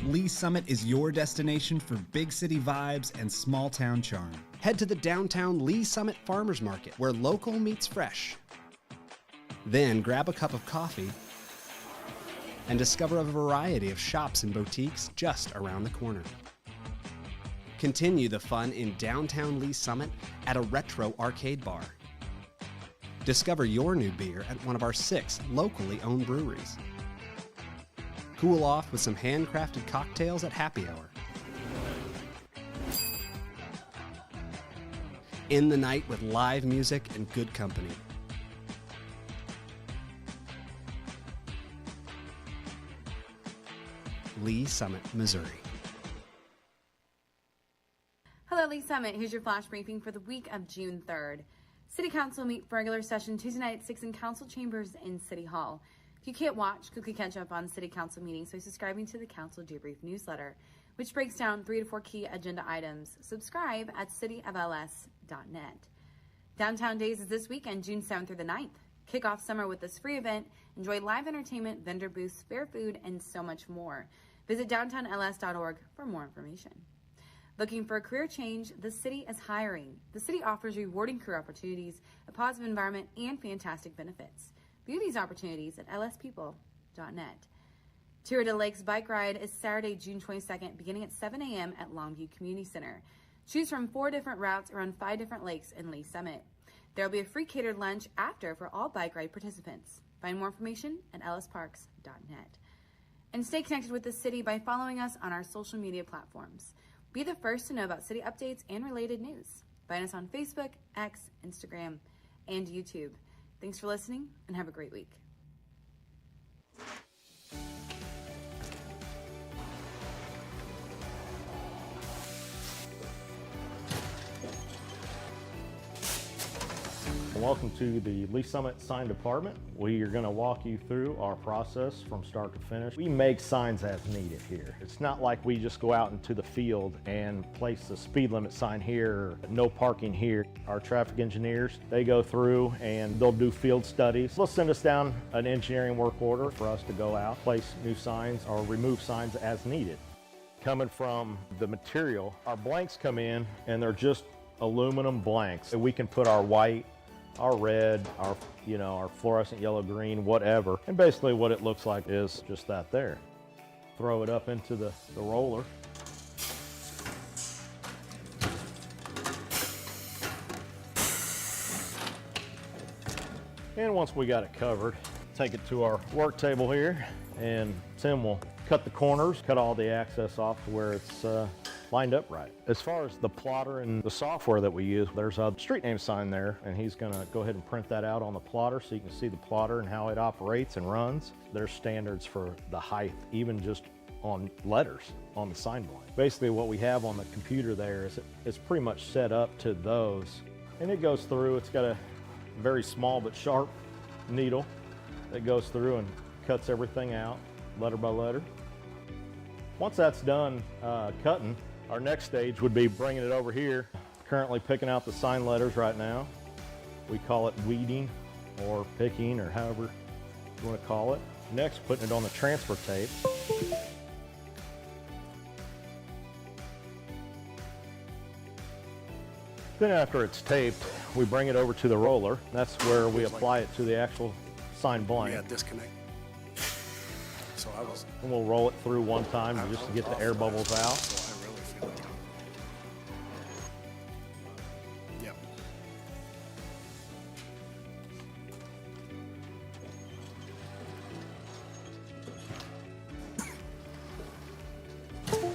Lee Summit is your destination for big city vibes and small town charm. Head to the downtown Lee Summit Farmers Market, where local meets fresh. Then grab a cup of coffee and discover a variety of shops and boutiques just around the corner. Continue the fun in downtown Lee Summit at a retro arcade bar. Discover your new beer at one of our 6 locally owned breweries. Cool off with some handcrafted cocktails at happy hour. End the night with live music and good company. Lee Summit, Missouri. Hello, Lee Summit. Here's your flash briefing for the week of June 3rd. City Council will meet for regular session Tuesday night at 6 in Council Chambers in City Hall. If you can't watch, quickly catch up on City Council meetings by subscribing to the Council Debrief newsletter, which breaks down 3 to 4 key agenda items. Subscribe at cityofls.net. Downtown Days is this weekend, June 7th through the 9th. Kick off summer with this free event. Enjoy live entertainment, vendor booths, fair food, and so much more. Visit downtownls.org for more information. Looking for a career change? The city is hiring. The city offers rewarding career opportunities, a positive environment, and fantastic benefits. View these opportunities at lspeople.net. Tour de Lakes bike ride is Saturday, June 22nd, beginning at 7 a.m. at Longview Community Center. Choose from 4 different routes around 5 different lakes in Lee Summit. There will be a free catered lunch after for all bike ride participants. Find more information at lsparks.net. And stay connected with the city by following us on our social media platforms. Be the first to know about city updates and related news. Find us on Facebook, X, Instagram, and YouTube. Thanks for listening, and have a great week. Welcome to the Lee Summit Sign Department. We are going to walk you through our process from start to finish. We make signs as needed here. It's not like we just go out into the field and place a speed limit sign here, no parking here. Our traffic engineers, they go through and they'll do field studies. They'll send us down an engineering work order for us to go out, place new signs or remove signs as needed. Coming from the material, our blanks come in and they're just aluminum blanks. We can put our white, our red, our fluorescent yellow, green, whatever. And basically what it looks like is just that there. Throw it up into the roller. And once we got it covered, take it to our work table here, and Tim will cut the corners, cut all the access off to where it's lined up right. As far as the plotter and the software that we use, there's a street name sign there, and he's gonna go ahead and print that out on the plotter so you can see the plotter and how it operates and runs. There's standards for the height, even just on letters on the sign blank. Basically what we have on the computer there is it's pretty much set up to those. And it goes through, it's got a very small but sharp needle that goes through and cuts everything out, letter by letter. Once that's done cutting, our next stage would be bringing it over here. Currently picking out the sign letters right now. We call it weeding or picking or however you want to call it. Next, putting it on the transfer tape. Then after it's taped, we bring it over to the roller. That's where we apply it to the actual sign blank. Yeah, disconnect. So I was. And we'll roll it through one time just to get the air bubbles out. So I really feel it. Yep.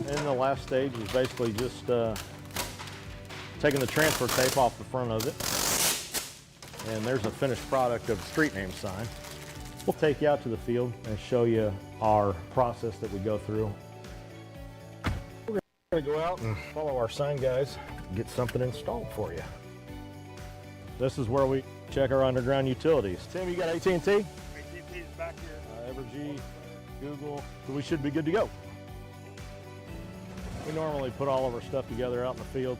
And the last stage is basically just taking the transfer tape off the front of it. And there's a finished product of the street name sign. We'll take you out to the field and show you our process that we go through. We're going to go out and follow our sign guys and get something installed for you. This is where we check our underground utilities. Tim, you got AT&T? AT&T's back here. Evergy, Google, so we should be good to go. We normally put all of our stuff together out in the field.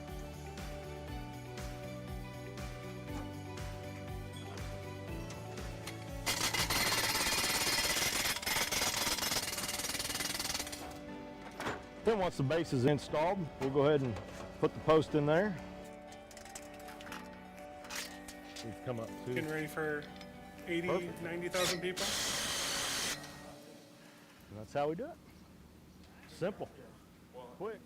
Then once the base is installed, we'll go ahead and put the post in there. We've come up to Getting ready for 80, Perfect. 90,000 people. And that's how we do it. Simple, quick.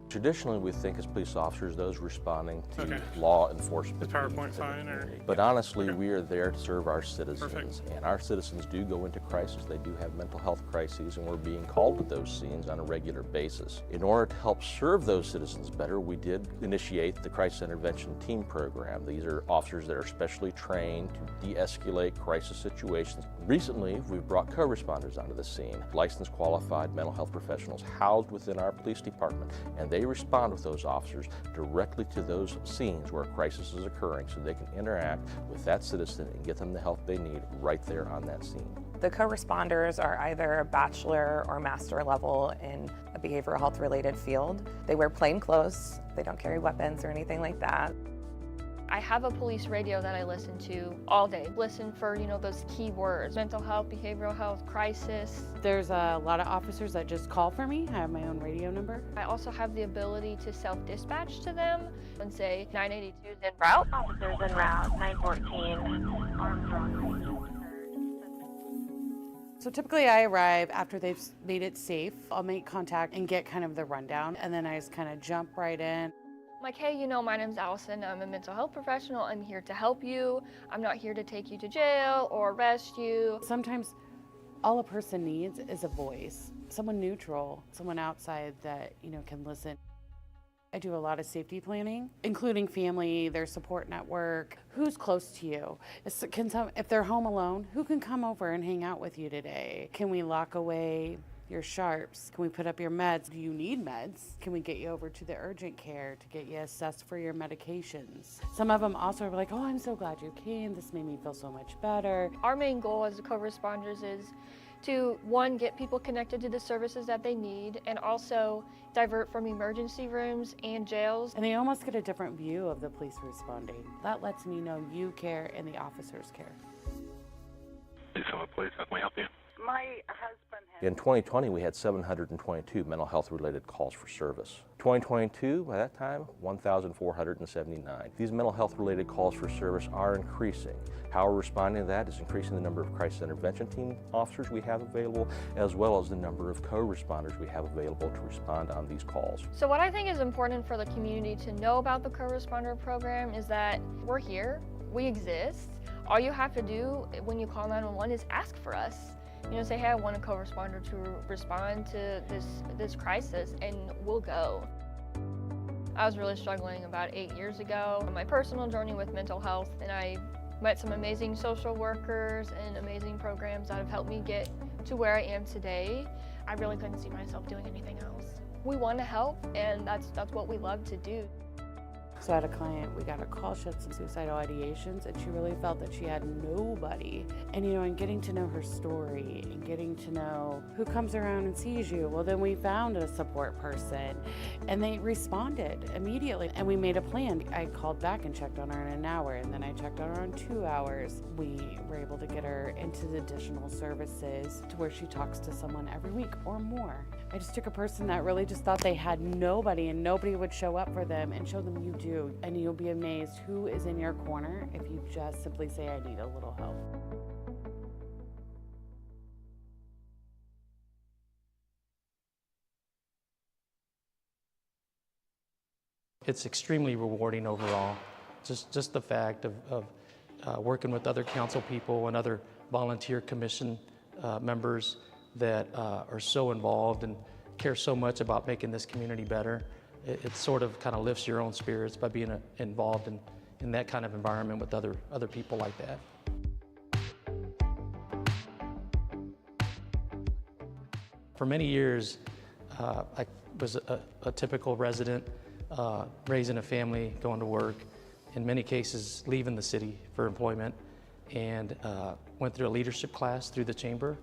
Traditionally, we think as police officers, those responding to Okay. law enforcement. Is PowerPoint needs in the fine, or- community. But honestly, Okay. we are there to serve our citizens. Perfect. And our citizens do go into crisis. They do have mental health crises, and we're being called to those scenes on a regular basis. In order to help serve those citizens better, we did initiate the Crisis Intervention Team Program. These are officers that are specially trained to de-escalate crisis situations. Recently, we've brought co-responders onto the scene, licensed qualified mental health professionals housed within our police department, and they respond with those officers directly to those scenes where a crisis is occurring so they can interact with that citizen and get them the help they need right there on that scene. The co-responders are either bachelor or master level in a behavioral health related field. They wear plain clothes, they don't carry weapons or anything like that. I have a police radio that I listen to all day. Listen for, those key words: mental health, behavioral health, crisis. There's a lot of officers that just call for me. I have my own radio number. I also have the ability to self-dispatch to them and say 982 is en route. Officers en route, 914, Armstrong. So typically I arrive after they've made it safe. I'll make contact and get kind of the rundown, and then I just kind of jump right in. Like, hey, my name's Allison. I'm a mental health professional. I'm here to help you. I'm not here to take you to jail or arrest you. Sometimes all a person needs is a voice, someone neutral, someone outside that, can listen. I do a lot of safety planning, including family, their support network, who's close to you. If they're home alone, who can come over and hang out with you today? Can we lock away your sharps? Can we put up your meds? Do you need meds? Can we get you over to the urgent care to get you assessed for your medications? Some of them also are like, oh, I'm so glad you came. This made me feel so much better. Our main goal as co-responders is to, one, get people connected to the services that they need, and also divert from emergency rooms and jails. And they almost get a different view of the police responding. That lets me know you care and the officers care. Please, how can we help you? My husband has... In 2020, we had 722 mental health related calls for service. 2022, by that time, 1,479. These mental health related calls for service are increasing. How we're responding to that is increasing the number of crisis intervention team officers we have available, as well as the number of co-responders we have available to respond on these calls. So what I think is important for the community to know about the co-responder program is that we're here, we exist. All you have to do when you call 911 is ask for us. Say, hey, I want a co-responder to respond to this crisis, and we'll go. I was really struggling about 8 years ago on my personal journey with mental health, and I met some amazing social workers and amazing programs that have helped me get to where I am today. I really couldn't see myself doing anything else. We want to help, and that's what we love to do. So I had a client, we got a call, she had some suicidal ideations, and she really felt that she had nobody. And and getting to know her story and getting to know who comes around and sees you, well, then we found a support person, and they responded immediately, and we made a plan. I called back and checked on her in an hour, and then I checked on her in 2 hours. We were able to get her into the additional services to where she talks to someone every week or more. I just took a person that really just thought they had nobody and nobody would show up for them, and show them you do. And you'll be amazed who is in your corner if you just simply say, I need a little help. It's extremely rewarding overall. Just the fact of working with other council people and other volunteer commission members that are so involved and care so much about making this community better. It sort of kind of lifts your own spirits by being involved in that kind of environment with other people like that. For many years, I was a typical resident, raising a family, going to work, in many cases leaving the city for employment, and went through a leadership class through the chamber,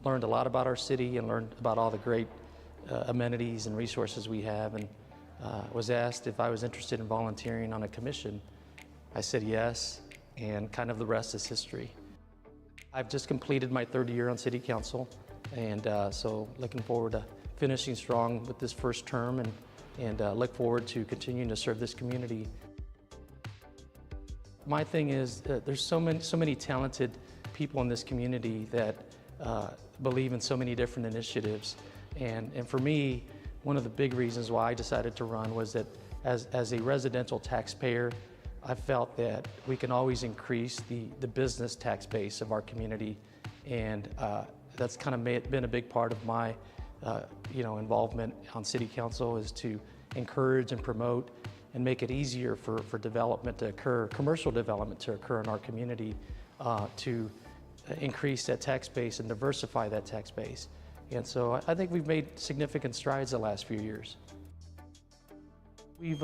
learned a lot about our city and learned about all the great amenities and resources we have, and was asked if I was interested in volunteering on a commission. I said yes, and kind of the rest is history. I've just completed my third year on City Council, and so looking forward to finishing strong with this first term and look forward to continuing to serve this community. My thing is there's so many talented people in this community that believe in so many different initiatives. And for me, one of the big reasons why I decided to run was that as a residential taxpayer, I felt that we can always increase the business tax base of our community. And that's kind of been a big part of my involvement on City Council, is to encourage and promote and make it easier for development to occur, commercial development to occur in our community, to increase that tax base and diversify that tax base. And so I think we've made significant strides the last few years. We've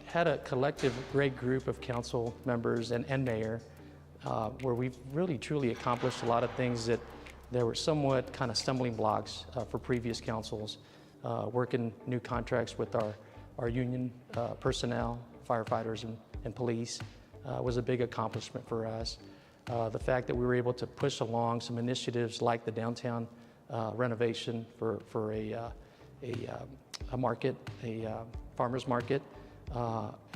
had a collective great group of council members and mayor where we've really truly accomplished a lot of things that there were somewhat kind of stumbling blocks for previous councils. Working new contracts with our union personnel, firefighters and police was a big accomplishment for us. The fact that we were able to push along some initiatives like the downtown renovation for a market, a farmer's market.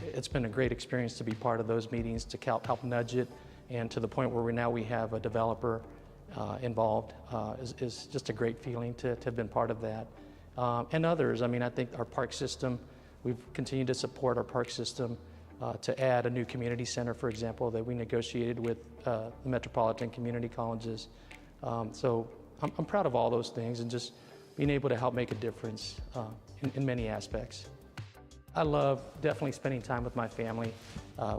It's been a great experience to be part of those meetings, to help nudge it, and to the point where we have a developer involved is just a great feeling to have been part of that. And others, I mean, I think our park system, we've continued to support our park system to add a new community center, for example, that we negotiated with the Metropolitan Community Colleges. So I'm proud of all those things and just being able to help make a difference in many aspects. I love definitely spending time with my family.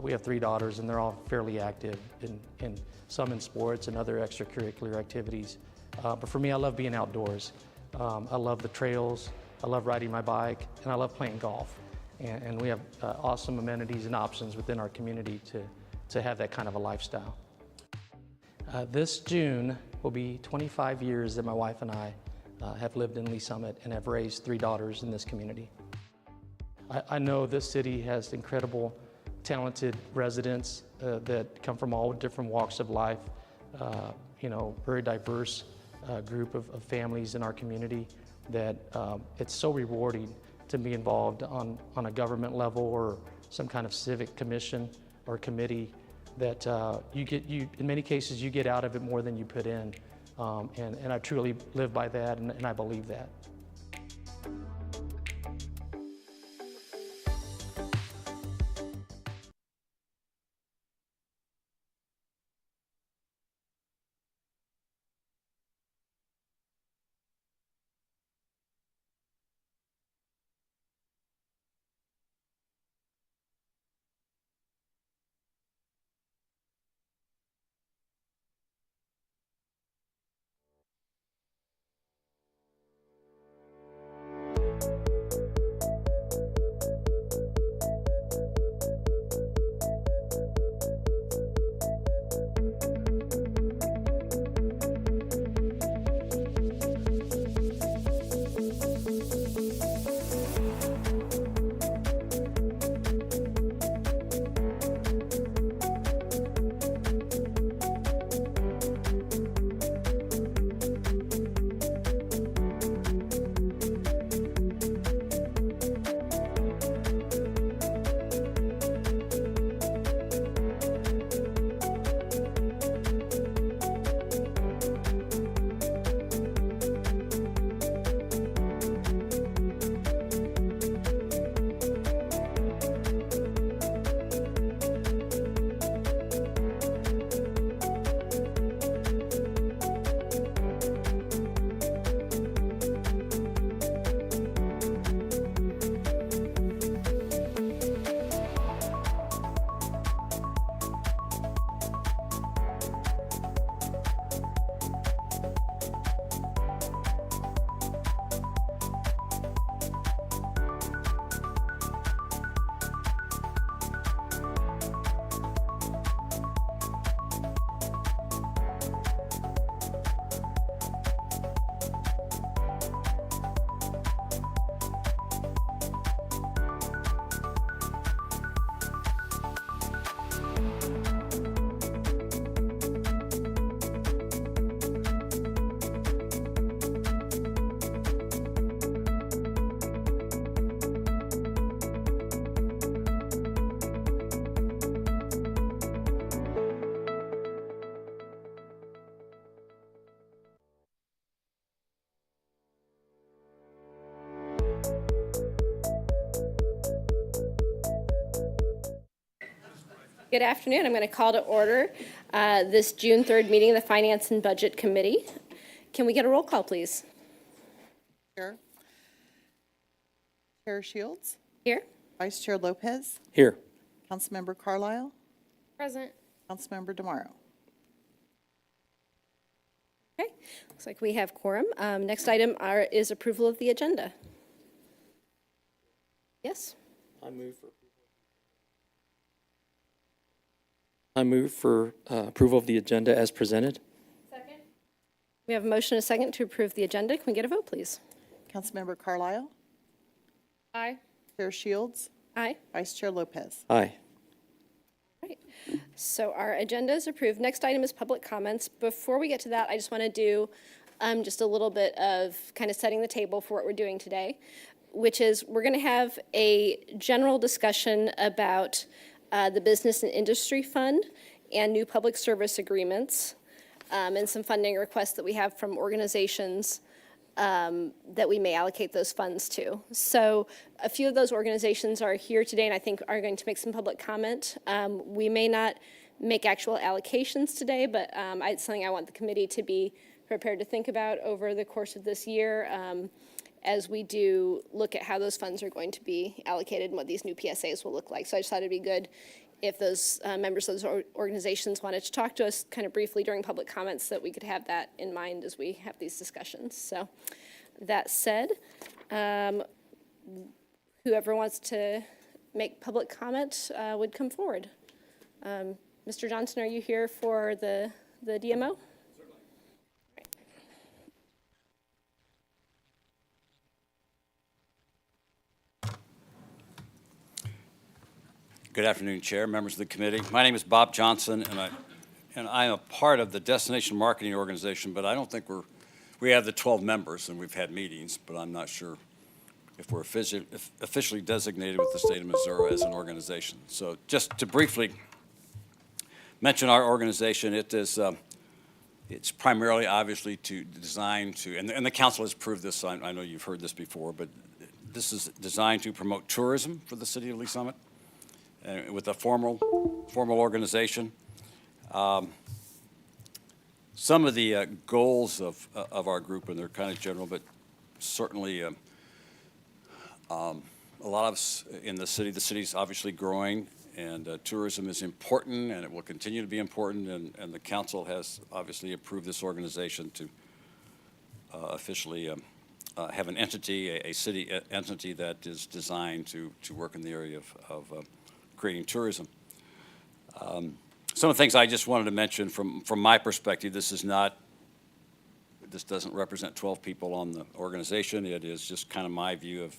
We have 3 daughters and they're all fairly active, in some in sports and other extracurricular activities. But for me, I love being outdoors. I love the trails, I love riding my bike, and I love playing golf. And we have awesome amenities and options within our community to have that kind of a lifestyle. This June will be 25 years that my wife and I have lived in Lee Summit and have raised 3 daughters in this community. I know this city has incredible, talented residents that come from all different walks of life, very diverse group of families in our community, that it's so rewarding to be involved on a government level or some kind of civic commission or committee, that in many cases you get out of it more than you put in. And I truly live by that, and I believe that. Good afternoon. I'm going to call to order this June 3rd meeting of the Finance and Budget Committee. Can we get a roll call, please? Chair. Chair Shields. Here. Vice Chair Lopez. Here. Councilmember Carlisle. Present. Councilmember DeMauro. Okay. Looks like we have quorum. Next item is approval of the agenda. Yes. I move for approval of the agenda as presented. Second. We have a motion and a second to approve the agenda. Can we get a vote, please? Councilmember Carlisle. Aye. Chair Shields. Aye. Vice Chair Lopez. Aye. Right. So our agenda is approved. Next item is public comments. Before we get to that, I just want to do just a little bit of kind of setting the table for what we're doing today, which is we're going to have a general discussion about the Business and Industry Fund and new public service agreements and some funding requests that we have from organizations that we may allocate those funds to. So a few of those organizations are here today and I think are going to make some public comment. We may not make actual allocations today, but it's something I want the committee to be prepared to think about over the course of this year as we do look at how those funds are going to be allocated and what these new PSAs will look like. So I just thought it'd be good if those members of those organizations wanted to talk to us kind of briefly during public comments, that we could have that in mind as we have these discussions. So that said, whoever wants to make public comment would come forward. Mr. Johnson, are you here for the DMO? Good afternoon, Chair, members of the committee. My name is Bob Johnson, and I'm a part of the Destination Marketing Organization, but I don't think we have the 12 members, and we've had meetings, but I'm not sure if we're officially designated with the state of Missouri as an organization. So just to briefly mention our organization, it's primarily, obviously, designed to, and the council has approved this, so I know you've heard this before, but this is designed to promote tourism for the city of Lee Summit. With a formal organization. Some of the goals of our group, and they're kind of general, but certainly a lot of us in the city's obviously growing, and tourism is important, and it will continue to be important, and the council has obviously approved this organization to officially have an entity, a city entity that is designed to work in the area of creating tourism. Some of the things I just wanted to mention from my perspective, this doesn't represent 12 people on the organization. It is just kind of my view of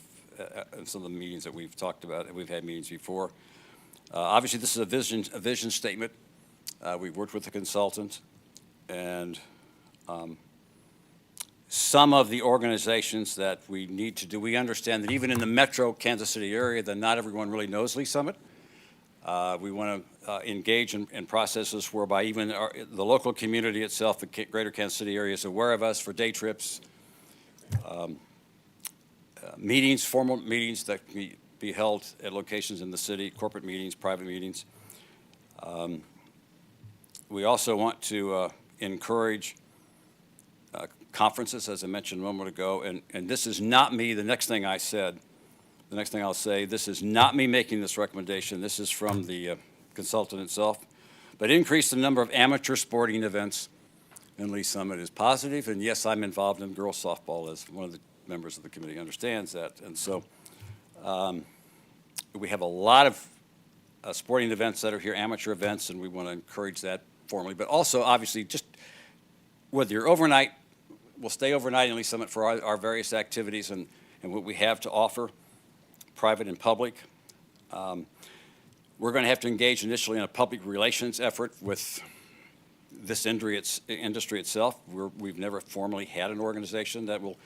some of the meetings that we've talked about, and we've had meetings before. Obviously, this is a vision statement. We've worked with a consultant, and some of the organizations that we need to do, we understand that even in the metro Kansas City area, that not everyone really knows Lee Summit. We want to engage in processes whereby even the local community itself, the greater Kansas City area, is aware of us for day trips, meetings, formal meetings that can be held at locations in the city, corporate meetings, private meetings. We also want to encourage conferences, as I mentioned a moment ago, and this is not me, the next thing I'll say, this is not me making this recommendation. This is from the consultant itself. But increase the number of amateur sporting events in Lee Summit is positive. And yes, I'm involved in girls softball, as one of the members of the committee understands that. And so we have a lot of sporting events that are here, amateur events, and we want to encourage that formally. But also, obviously, just whether you're overnight, we'll stay overnight in Lee Summit for our various activities and what we have to offer, private and public. We're going to have to engage initially in a public relations effort with this industry itself. We've never formally had an organization that will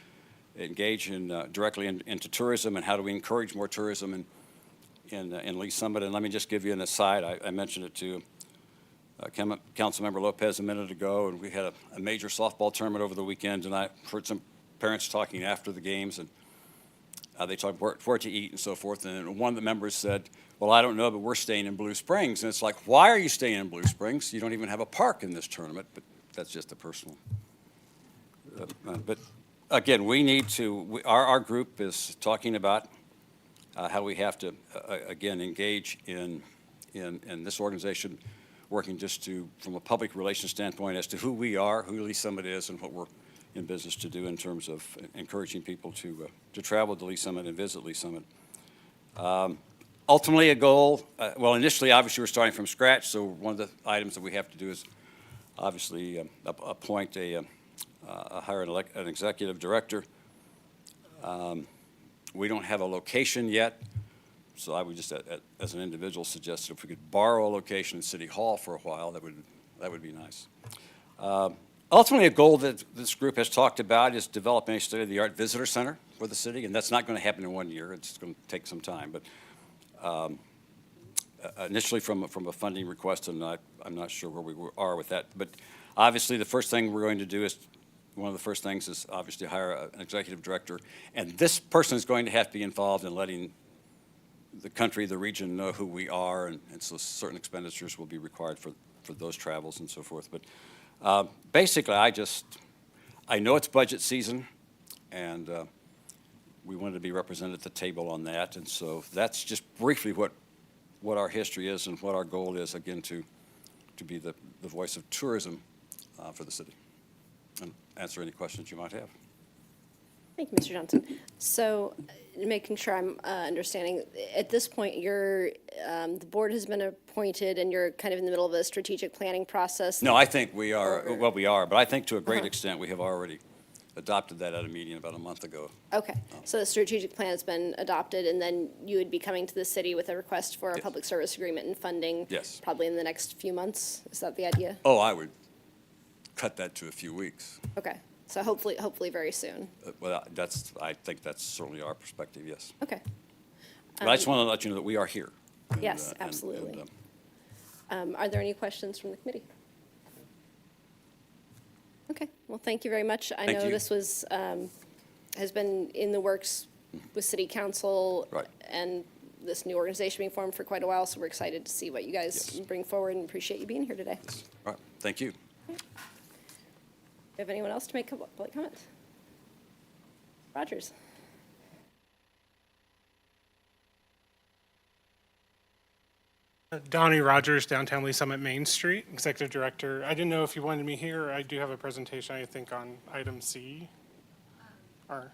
engage directly into tourism, and how do we encourage more tourism in Lee Summit. And let me just give you an aside. I mentioned it to Councilmember Lopez a minute ago, and we had a major softball tournament over the weekend, and I heard some parents talking after the games, and They talked where to eat and so forth. And one of the members said, well, I don't know, but we're staying in Blue Springs. And it's like, why are you staying in Blue Springs? You don't even have a park in this tournament. But that's just a personal. But again, we need to, our group is talking about how we have to, again, engage in this organization, working just to, from a public relations standpoint, as to who we are, who Lee Summit is, and what we're in business to do in terms of encouraging people to travel to Lee Summit and visit Lee Summit. Ultimately, a goal, well, initially, obviously, we're starting from scratch, so one of the items that we have to do is obviously appoint hire an executive director. We don't have a location yet, so I would just, as an individual, suggest that if we could borrow a location in City Hall for a while, that would be nice. Ultimately, a goal that this group has talked about is developing a state-of-the-art visitor center for the city, and that's not going to happen in 1 year. It's going to take some time, but initially from a funding request, and I'm not sure where we are with that. But obviously, the first thing we're going to do is, one of the first things is obviously hire an executive director, and this person is going to have to be involved in letting the country, the region know who we are, and so certain expenditures will be required for those travels and so forth. But basically, I know it's budget season, and we wanted to be represented at the table on that, and so that's just briefly what our history is and what our goal is, again, to be the voice of tourism for the city, and answer any questions you might have. Thank you, Mr. Johnson. So, making sure I'm understanding, at this point, the board has been appointed and you're kind of in the middle of a strategic planning process? No, I think we are, well, we are, but I think to a great extent we have already adopted that at a meeting about a month ago. Okay, so the strategic plan has been adopted, and then you would be coming to the city with a request for a public service agreement and funding? Yes. Probably in the next few months? Is that the idea? Oh, I would cut that to a few weeks. Okay, so hopefully very soon. Well, I think that's certainly our perspective, yes. Okay. But I just want to let you know that we are here. Yes, absolutely. Are there any questions from the committee? Okay, well, thank you very much. I know this was, has been in the works with City Council and this new organization being formed for quite a while, so we're excited to see what you guys bring forward and appreciate you being here today. Yes. All right, thank you. Do you have anyone else to make public comment? Rogers. Donnie Rogers, Downtown Lee Summit Main Street, Executive Director. I didn't know if you wanted me here. I do have a presentation, I think, on item C. Or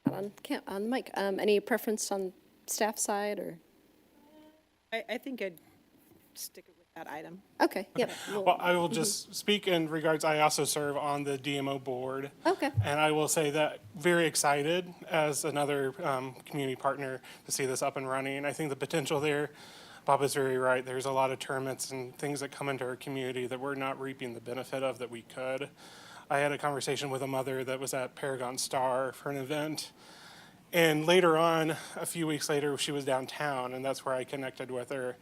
on the mic. Any preference on staff side or? I think I'd stick it with that item. Okay, yep. well, I will just speak in regards, I also serve on the DMO board. Okay. And I will say that very excited as another community partner to see this up and running. I think the potential there, Bob is very right. There's a lot of tournaments and things that come into our community that we're not reaping the benefit of that we could. I had a conversation with a mother that was at Paragon Star for an event. And later on, a few weeks later, she was downtown, and that's where I connected with her.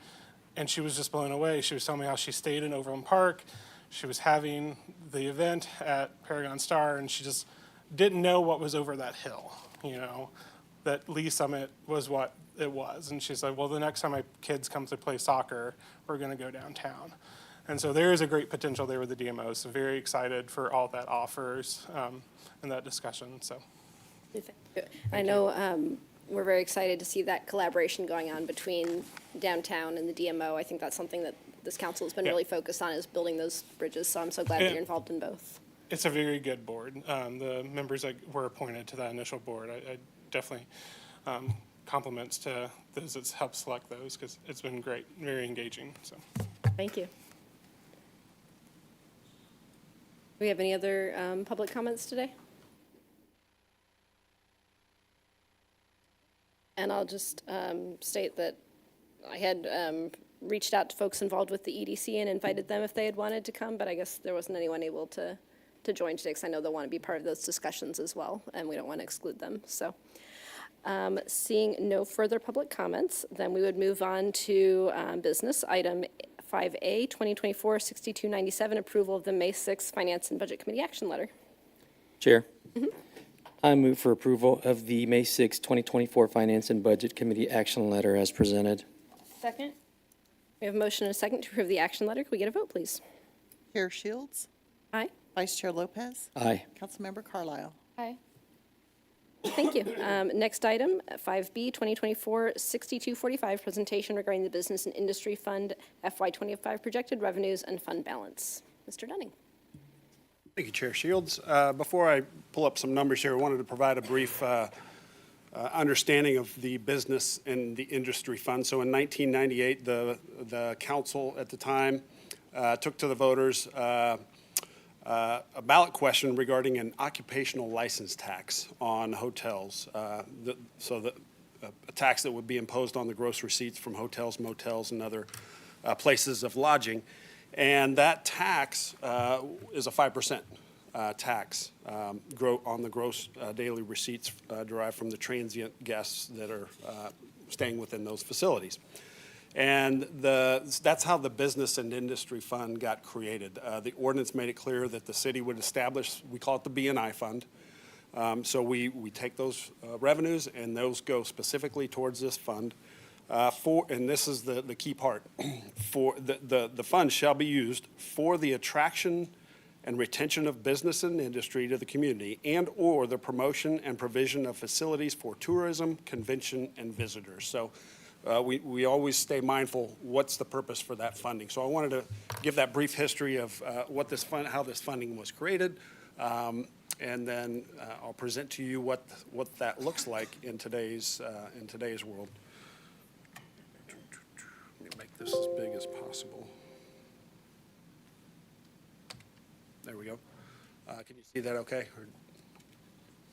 And she was just blown away. She was telling me how she stayed in Overland Park. She was having the event at Paragon Star, and she just didn't know what was over that hill, you know, that Lee Summit was what it was. And she's like, well, the next time my kids come to play soccer, we're going to go downtown. And so there is a great potential there with the DMOs. So very excited for all that offers in that discussion. So. I know we're very excited to see that collaboration going on between downtown and the DMO. I think that's something that this council has been really focused on, is building those bridges. So I'm so glad that you're involved in both. It's a very good board. The members that were appointed to that initial board, I definitely compliments to those that helped select those, because it's been great, very engaging. So. Thank you. Do we have any other public comments today? And I'll just state that I had reached out to folks involved with the EDC and invited them if they had wanted to come, but I guess there wasn't anyone able to join today, because I know they'll want to be part of those discussions as well, and we don't want to exclude them. So seeing no further public comments, then we would move on to business. Item 5A, 2024-6297, approval of the May 6th Finance and Budget Committee action letter. Chair, I move for approval of the May 6, 2024 Finance and Budget Committee action letter as presented. Second. We have a motion and a second to approve the action letter. Can we get a vote, please? Chair Shields? Aye. Vice Chair Lopez? Aye. Councilmember Carlisle? Aye. Thank you. Next item, 5B, 2024-6245, presentation regarding the Business and Industry Fund FY25 projected revenues and fund balance. Mr. Dunning. Thank you, Chair Shields. Before I pull up some numbers here, I wanted to provide a brief understanding of the Business and the Industry Fund. So in 1998, the council at the time took to the voters a ballot question regarding an occupational license tax on hotels. A tax that would be imposed on the gross receipts from hotels, motels, and other places of lodging. And that tax is a 5% tax on the gross daily receipts derived from the transient guests that are staying within those facilities. And that's how the Business and Industry Fund got created. The ordinance made it clear that the city would establish, we call it the B&I Fund. So we take those revenues and those go specifically towards this fund. And this is the key part, for the fund shall be used for the attraction and retention of business and industry to the community and or the promotion and provision of facilities for tourism, convention, and visitors. So we always stay mindful, what's the purpose for that funding? So I wanted to give that brief history of how this funding was created, and then I'll present to you what that looks like in today's world. Let me make this as big as possible. There we go. Can you see that okay?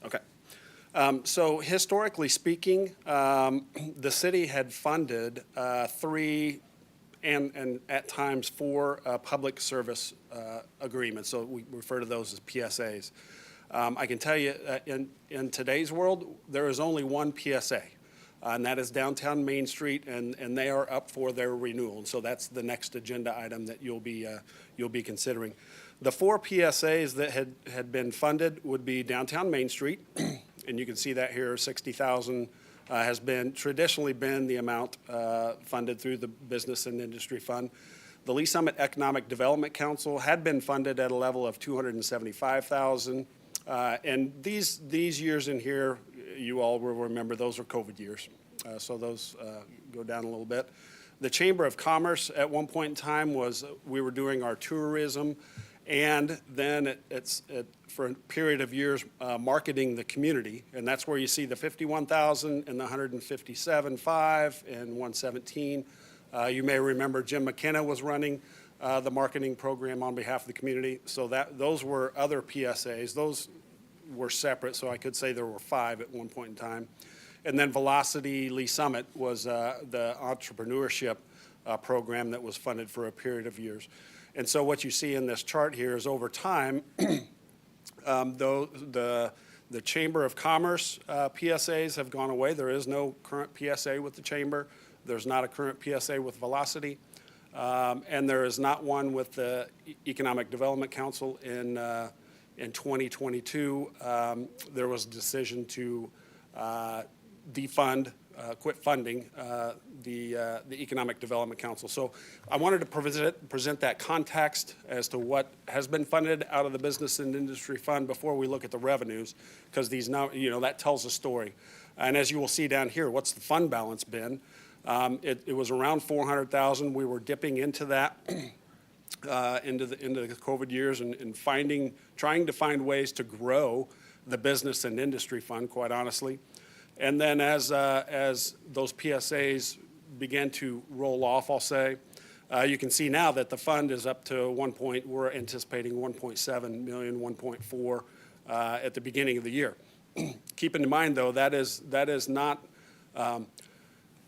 Okay. So historically speaking, the city had funded 3 and at times 4 public service agreements. So we refer to those as PSAs. I can tell you in today's world, there is only one PSA, and that is Downtown Main Street, and they are up for their renewal. And so that's the next agenda item that you'll be considering. The 4 PSAs that had been funded would be Downtown Main Street. And you can see that here, $60,000 has traditionally been the amount funded through the Business and Industry Fund. The Lee Summit Economic Development Council had been funded at a level of $275,000. And these years in here, you all will remember, those are COVID years. So those go down a little bit. The Chamber of Commerce at one point in time we were doing our tourism, and then for a period of years, marketing the community, and that's where you see the $51,000 and the $157,500 and $117,000. You may remember Jim McKenna was running the marketing program on behalf of the community, so those were other PSAs. Those were separate, so I could say there were 5 at one point in time. And then Velocity Lee Summit was the entrepreneurship program that was funded for a period of years. And so what you see in this chart here is over time, though the Chamber of Commerce PSAs have gone away. There is no current PSA with the Chamber. There's not a current PSA with Velocity. And there is not one with the Economic Development Council. In 2022, there was a decision to defund, quit funding the Economic Development Council. So I wanted to present that context as to what has been funded out of the Business and Industry Fund before we look at the revenues, because these now, that tells a story. And as you will see down here, what's the fund balance been? It was around $400,000. We were dipping into that into the COVID years and trying to find ways to grow the Business and Industry Fund, quite honestly. And then as those PSAs began to roll off, I'll say, you can see now that the fund is up to we're anticipating 1.7 million, 1.4 at the beginning of the year. Keep in mind, though, that is not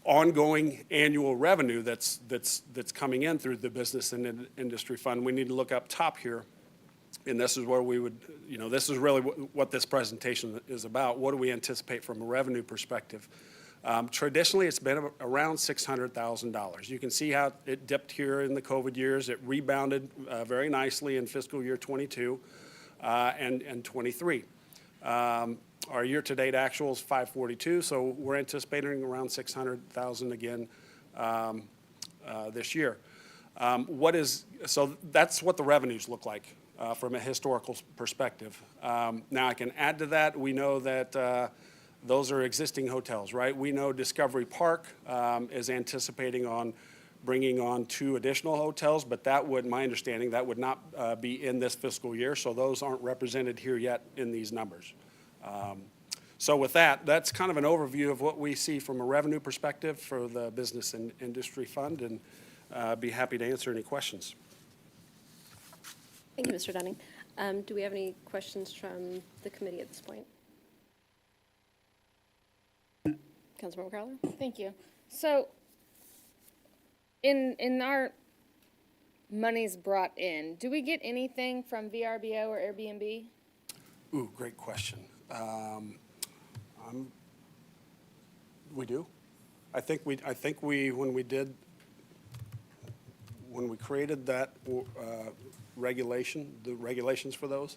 ongoing annual revenue that's coming in through the Business and Industry Fund. We need to look up top here, and this is where we would, this is really what this presentation is about. What do we anticipate from a revenue perspective? Traditionally, it's been around $600,000. You can see how it dipped here in the COVID years. It rebounded very nicely in fiscal year '22 and '23. Our year-to-date actual is 542, so we're anticipating around 600,000 again this year. So that's what the revenues look like from a historical perspective. Now I can add to that, we know that those are existing hotels, right? We know Discovery Park is anticipating on bringing on 2 additional hotels, but that would, my understanding, that would not be in this fiscal year, so those aren't represented here yet in these numbers. So with that, that's kind of an overview of what we see from a revenue perspective for the Business and Industry Fund, and be happy to answer any questions. Thank you, Mr. Dunning. Do we have any questions from the committee at this point? Councilmember Crowler? Thank you. So, in our monies brought in, do we get anything from VRBO or Airbnb? Ooh, great question. We do. I think we when we created that regulation, the regulations for those,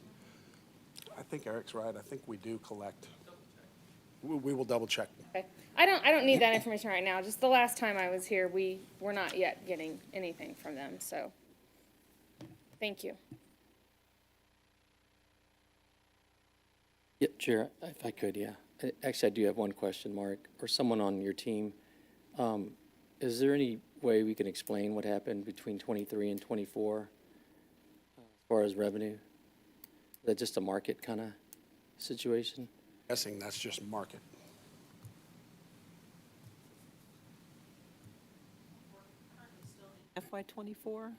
I think Eric's right. I think we do collect. We will double check. Okay. I don't need that information right now. Just the last time I was here, we were not yet getting anything from them. So, thank you. Yeah, Chair, if I could, yeah. Actually, I do have one question, Mark, or someone on your team. Is there any way we can explain what happened between 23 and 24 as far as revenue? Is that just a market kind of situation? Guessing that's just market. FY '24?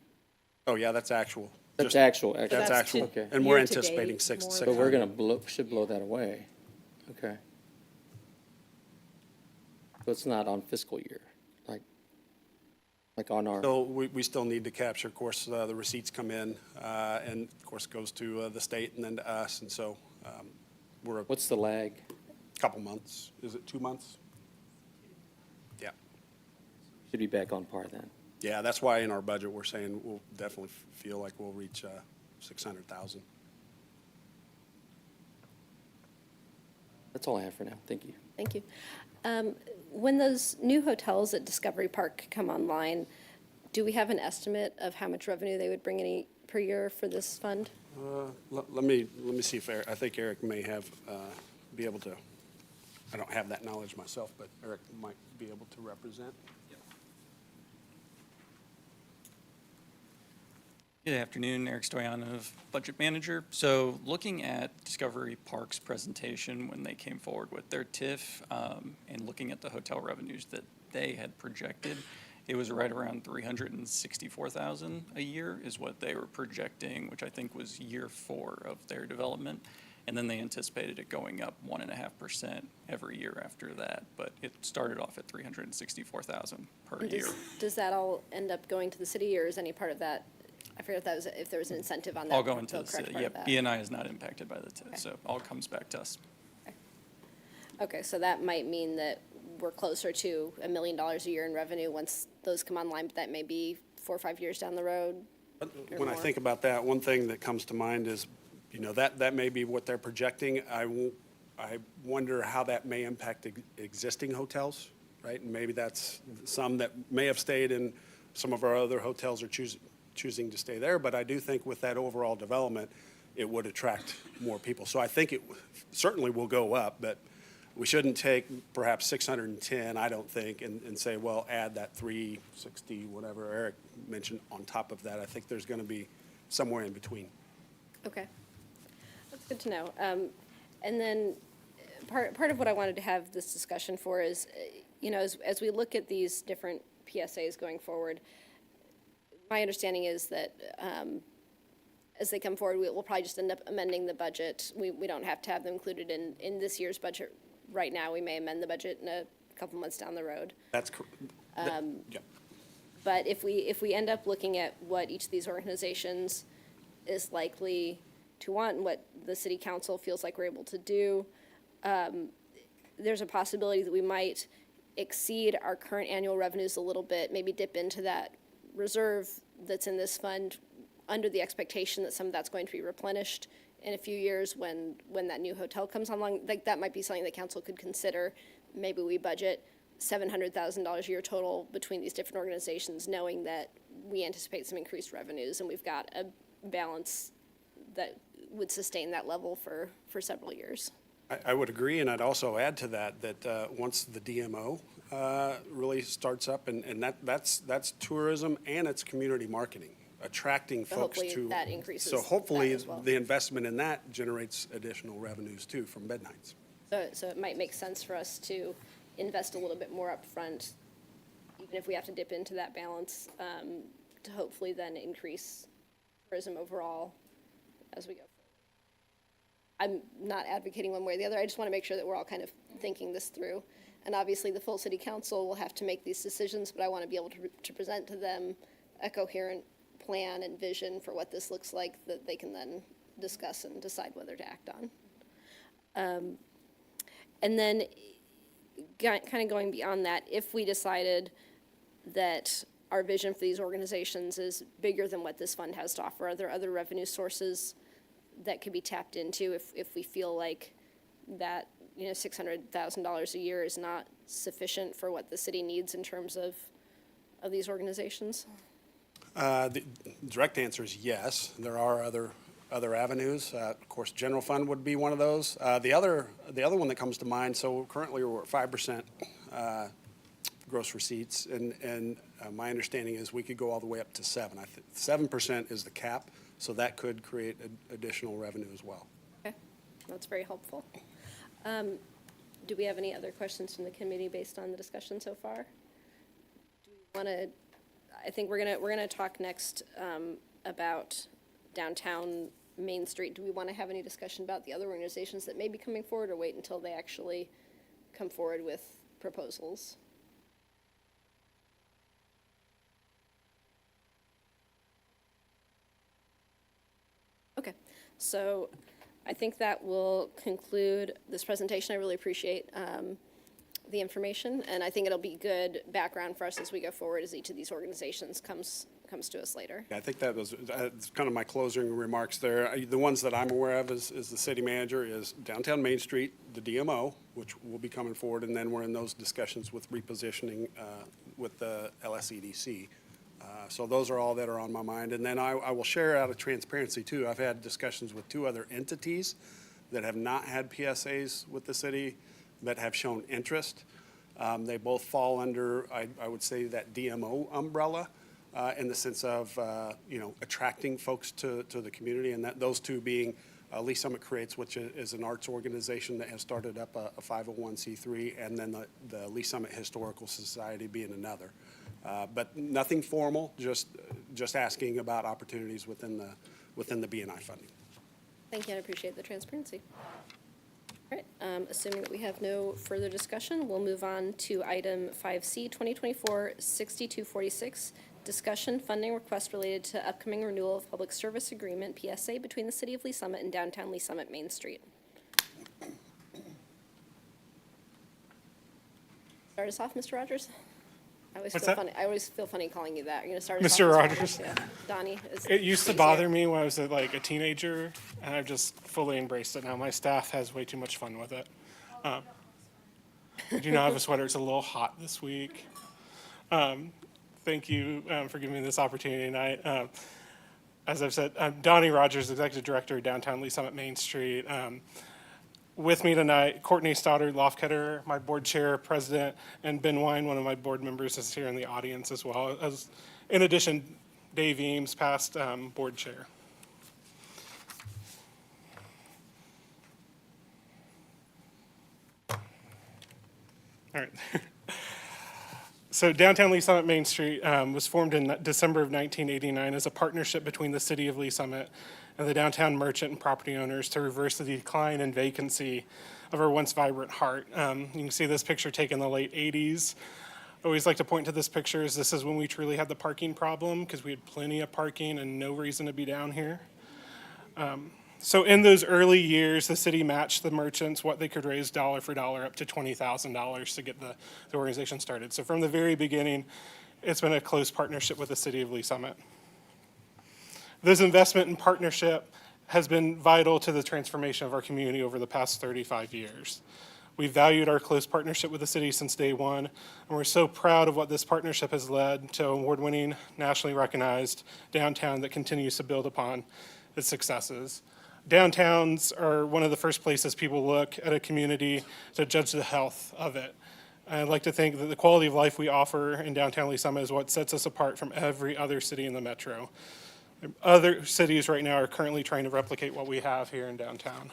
Oh, yeah, that's actual. That's Just- actual. That's actual. Okay. And we're Year-to-date, anticipating more six. So we're going to should blow that away. Okay. So it's not on fiscal year, like on our. So we still need to capture, of course, the receipts come in, and of course goes to the state and then to us, and so we're What's the lag? couple months. Is it 2 months? Yeah. Should be back on par then. Yeah, that's why in our budget, we're saying we'll definitely feel like we'll reach 600,000. That's all I have for now. Thank you. Thank you. When those new hotels at Discovery Park come online, do we have an estimate of how much revenue they would bring in per year for this fund? Let me see if I think Eric may have, be able to, I don't have that knowledge myself, but Eric might be able to represent. Good afternoon, Eric Stoyanov, Budget Manager. So looking at Discovery Park's presentation when they came forward with their TIF and looking at the hotel revenues that they had projected, it was right around $364,000 a year is what they were projecting, which I think was year 4 of their development. And then they anticipated it going up 1.5% every year after that. But it started off at $364,000 per year. Does that all end up going to the city, or is any part of that? I forget if there was an incentive on that. All going to the city. Yep, BNI is not impacted by the TIF, Okay. so all comes back to us. Okay, so that might mean that we're closer to $1 million a year in revenue once those come online, but that may be 4 or 5 years down the road. When I think about that, one thing that comes to mind is, that may be what they're projecting. I wonder how that may impact existing hotels, right? And maybe that's some that may have stayed in some of our other hotels are choosing to stay there, but I do think with that overall development, it would attract more people. So I think it certainly will go up, but we shouldn't take perhaps 610, I don't think, and say, well, add that 360, whatever Eric mentioned on top of that. I think there's going to be somewhere in between. Okay, that's good to know. And then part of what I wanted to have this discussion for is, as we look at these different PSAs going forward, my understanding is that as they come forward, we'll probably just end up amending the budget. We don't have to have them included in this year's budget right now. We may amend the budget in a couple months down the road. That's correct. Yeah. But if we end up looking at what each of these organizations is likely to want and what the city council feels like we're able to do, there's a possibility that we might exceed our current annual revenues a little bit, maybe dip into that reserve that's in this fund under the expectation that some of that's going to be replenished in a few years when that new hotel comes online. Like, that might be something that council could consider. Maybe we budget $700,000 a year total between these different organizations, knowing that we anticipate some increased revenues and we've got a balance that would sustain that level for several years. I would agree, and I'd also add to that once the DMO really starts up, and that's tourism and it's community marketing, attracting So folks hopefully to. that increases So hopefully that as well. the investment in that generates additional revenues too from bed nights. So it might make sense for us to invest a little bit more upfront, even if we have to dip into that balance, to hopefully then increase tourism overall as we go forward. I'm not advocating one way or the other. I just want to make sure that we're all kind of thinking this through. And obviously, the full city council will have to make these decisions, but I want to be able to present to them a coherent plan and vision for what this looks like that they can then discuss and decide whether to act on. And then kind of going beyond that, if we decided that our vision for these organizations is bigger than what this fund has to offer, are there other revenue sources that could be tapped into if we feel like that, $600,000 a year is not sufficient for what the city needs in terms of these organizations? The direct answer is yes. There are other avenues. Of course, general fund would be one of those. The other one that comes to mind, so currently we're at 5% gross receipts, and my understanding is we could go all the way up to 7%. 7% is the cap, so that could create additional revenue as well. Okay, that's very helpful. Do we have any other questions from the committee based on the discussion so far? Do we want to? I think we're gonna talk next about downtown Main Street. Do we want to have any discussion about the other organizations that may be coming forward, or wait until they actually come forward with proposals? Okay, so I think that will conclude this presentation. I really appreciate the information, and I think it'll be good background for us as we go forward as each of these organizations comes to us later. I think that was kind of my closing remarks there. The ones that I'm aware of as the city manager is downtown Main Street, the DMO, which will be coming forward, and then we're in those discussions with repositioning with the LSEDC. So those are all that are on my mind. And then I will share out of transparency too. I've had discussions with two other entities that have not had PSAs with the city that have shown interest. They both fall under, I would say, that DMO umbrella in the sense of, attracting folks to the community, and that those two being Lee Summit Creates, which is an arts organization that has started up a 501c3, and then the Lee Summit Historical Society being another. But nothing formal, just asking about opportunities within the BNI funding. Thank you, and I appreciate the transparency. All right, assuming that we have no further discussion, we'll move on to item 5C, 2024-6246, discussion funding request related to upcoming renewal of public service agreement, PSA, between the City of Lee Summit and downtown Lee Summit Main Street. Start us off, Mr. Rogers. I always feel funny calling you that. You're going to start us Mr. off, Rogers. Yeah. Donnie. It used to bother me when I was like a teenager, and I've just fully embraced it now. My staff has way too much fun with it. I do not have a sweater. It's a little hot this week. Thank you for giving me this opportunity tonight. As I've said, I'm Donnie Rogers, Executive Director of Downtown Lee Summit Main Street. With me tonight, Courtney Stoddard Lofketter, my board chair, president, and Ben Wine, one of my board members, is here in the audience as well. In addition, Dave Eames, past board chair. All right. So downtown Lee Summit Main Street was formed in December of 1989 as a partnership between the City of Lee Summit and the downtown merchant and property owners to reverse the decline and vacancy of our once vibrant heart. You can see this picture taken in the late 80s. I always like to point to this picture as this is when we truly had the parking problem because we had plenty of parking and no reason to be down here. So in those early years, the city matched the merchants what they could raise dollar for dollar up to $20,000 to get the organization started. So from the very beginning, it's been a close partnership with the city of Lee Summit. This investment and partnership has been vital to the transformation of our community over the past 35 years. We've valued our close partnership with the city since day one, and we're so proud of what this partnership has led to an award-winning, nationally recognized downtown that continues to build upon its successes. Downtowns are one of the first places people look at a community to judge the health of it. I'd like to think that the quality of life we offer in downtown Lee Summit is what sets us apart from every other city in the metro. Other cities right now are currently trying to replicate what we have here in downtown.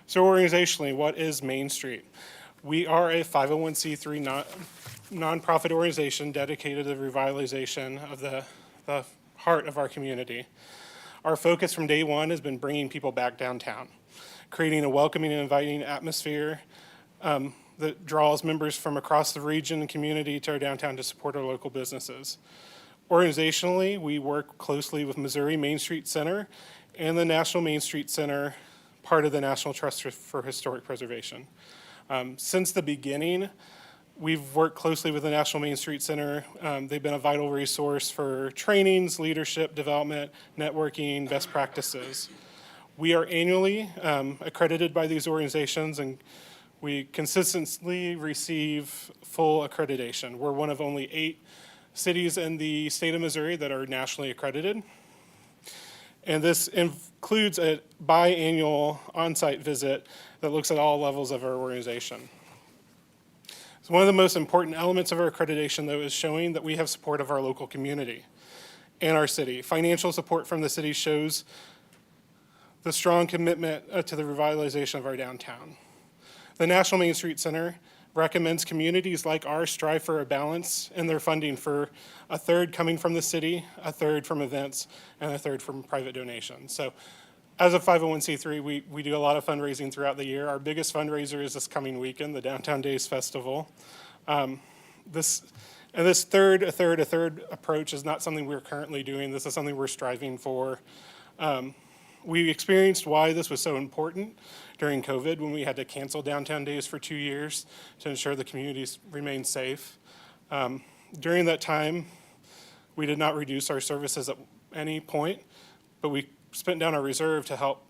So organizationally, what is Main Street? We are a 501c3 nonprofit organization dedicated to the revitalization of the heart of our community. Our focus from day one has been bringing people back downtown, creating a welcoming and inviting atmosphere that draws members from across the region and community to our downtown to support our local businesses. Organizationally, we work closely with Missouri Main Street Center and the National Main Street Center, part of the National Trust for Historic Preservation. Since the beginning, we've worked closely with the National Main Street Center. They've been a vital resource for trainings, leadership development, networking, best practices. We are annually accredited by these organizations, and we consistently receive full accreditation. We're one of only 8 cities in the state of Missouri that are nationally accredited. And this includes a biannual on-site visit that looks at all levels of our organization. So one of the most important elements of our accreditation, though, is showing that we have support of our local community and our city. Financial support from the city shows the strong commitment to the revitalization of our downtown. The National Main Street Center recommends communities like ours strive for a balance in their funding, for a third coming from the city, a third from events, and a third from private donations. So as a 501c3, we do a lot of fundraising throughout the year. Our biggest fundraiser is this coming weekend, the Downtown Days Festival. This third approach is not something we're currently doing. This is something we're striving for. We experienced why this was so important during COVID, when we had to cancel Downtown Days for 2 years to ensure the communities remained safe. During that time, we did not reduce our services at any point, but we spent down our reserve to help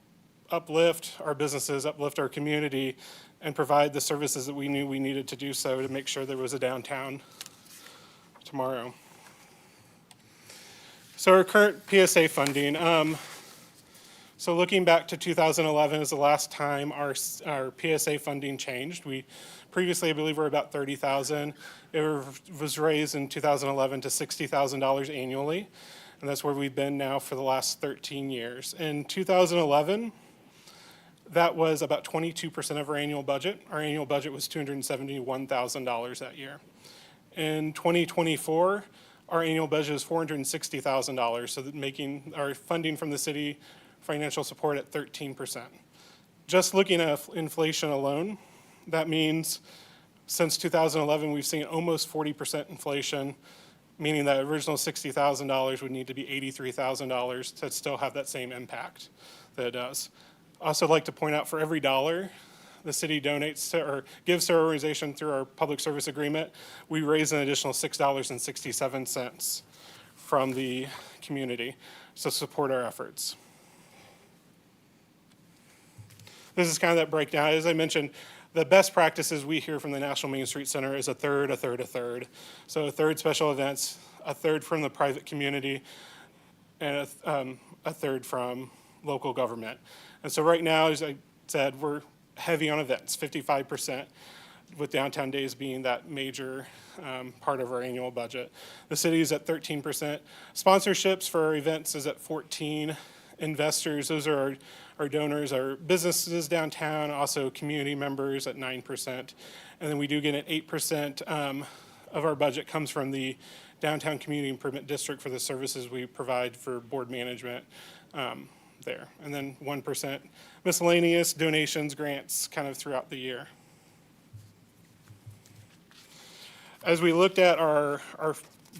uplift our businesses, uplift our community, and provide the services that we knew we needed to do so to make sure there was a downtown tomorrow. So our current PSA funding. So looking back to 2011 is the last time our PSA funding changed. We previously, I believe, were about $30,000. It was raised in 2011 to $60,000 annually, and that's where we've been now for the last 13 years. In 2011, that was about 22% of our annual budget. Our annual budget was $271,000 that year. In 2024, our annual budget is $460,000, so that making our funding from the city financial support at 13%. Just looking at inflation alone, that means since 2011, we've seen almost 40% inflation, meaning that original $60,000 would need to be $83,000 to still have that same impact that it does. Also like to point out, for every dollar the city donates to or gives to our organization through our public service agreement, we raise an additional $6.67 from the community to support our efforts. This is kind of that breakdown. As I mentioned, the best practices we hear from the National Main Street Center is a third, a third, a third. So a third special events, a third from the private community, and a third from local government. And so right now, as I said, we're heavy on events, 55%, with Downtown Days being that major part of our annual budget. The city is at 13%. Sponsorships for our events is at 14%. Investors, those are our donors, our businesses downtown, also community members at 9%. And then we do get an 8% of our budget comes from the Downtown Community Improvement District for the services we provide for board management there. And then 1% miscellaneous donations, grants kind of throughout the year. As we looked at our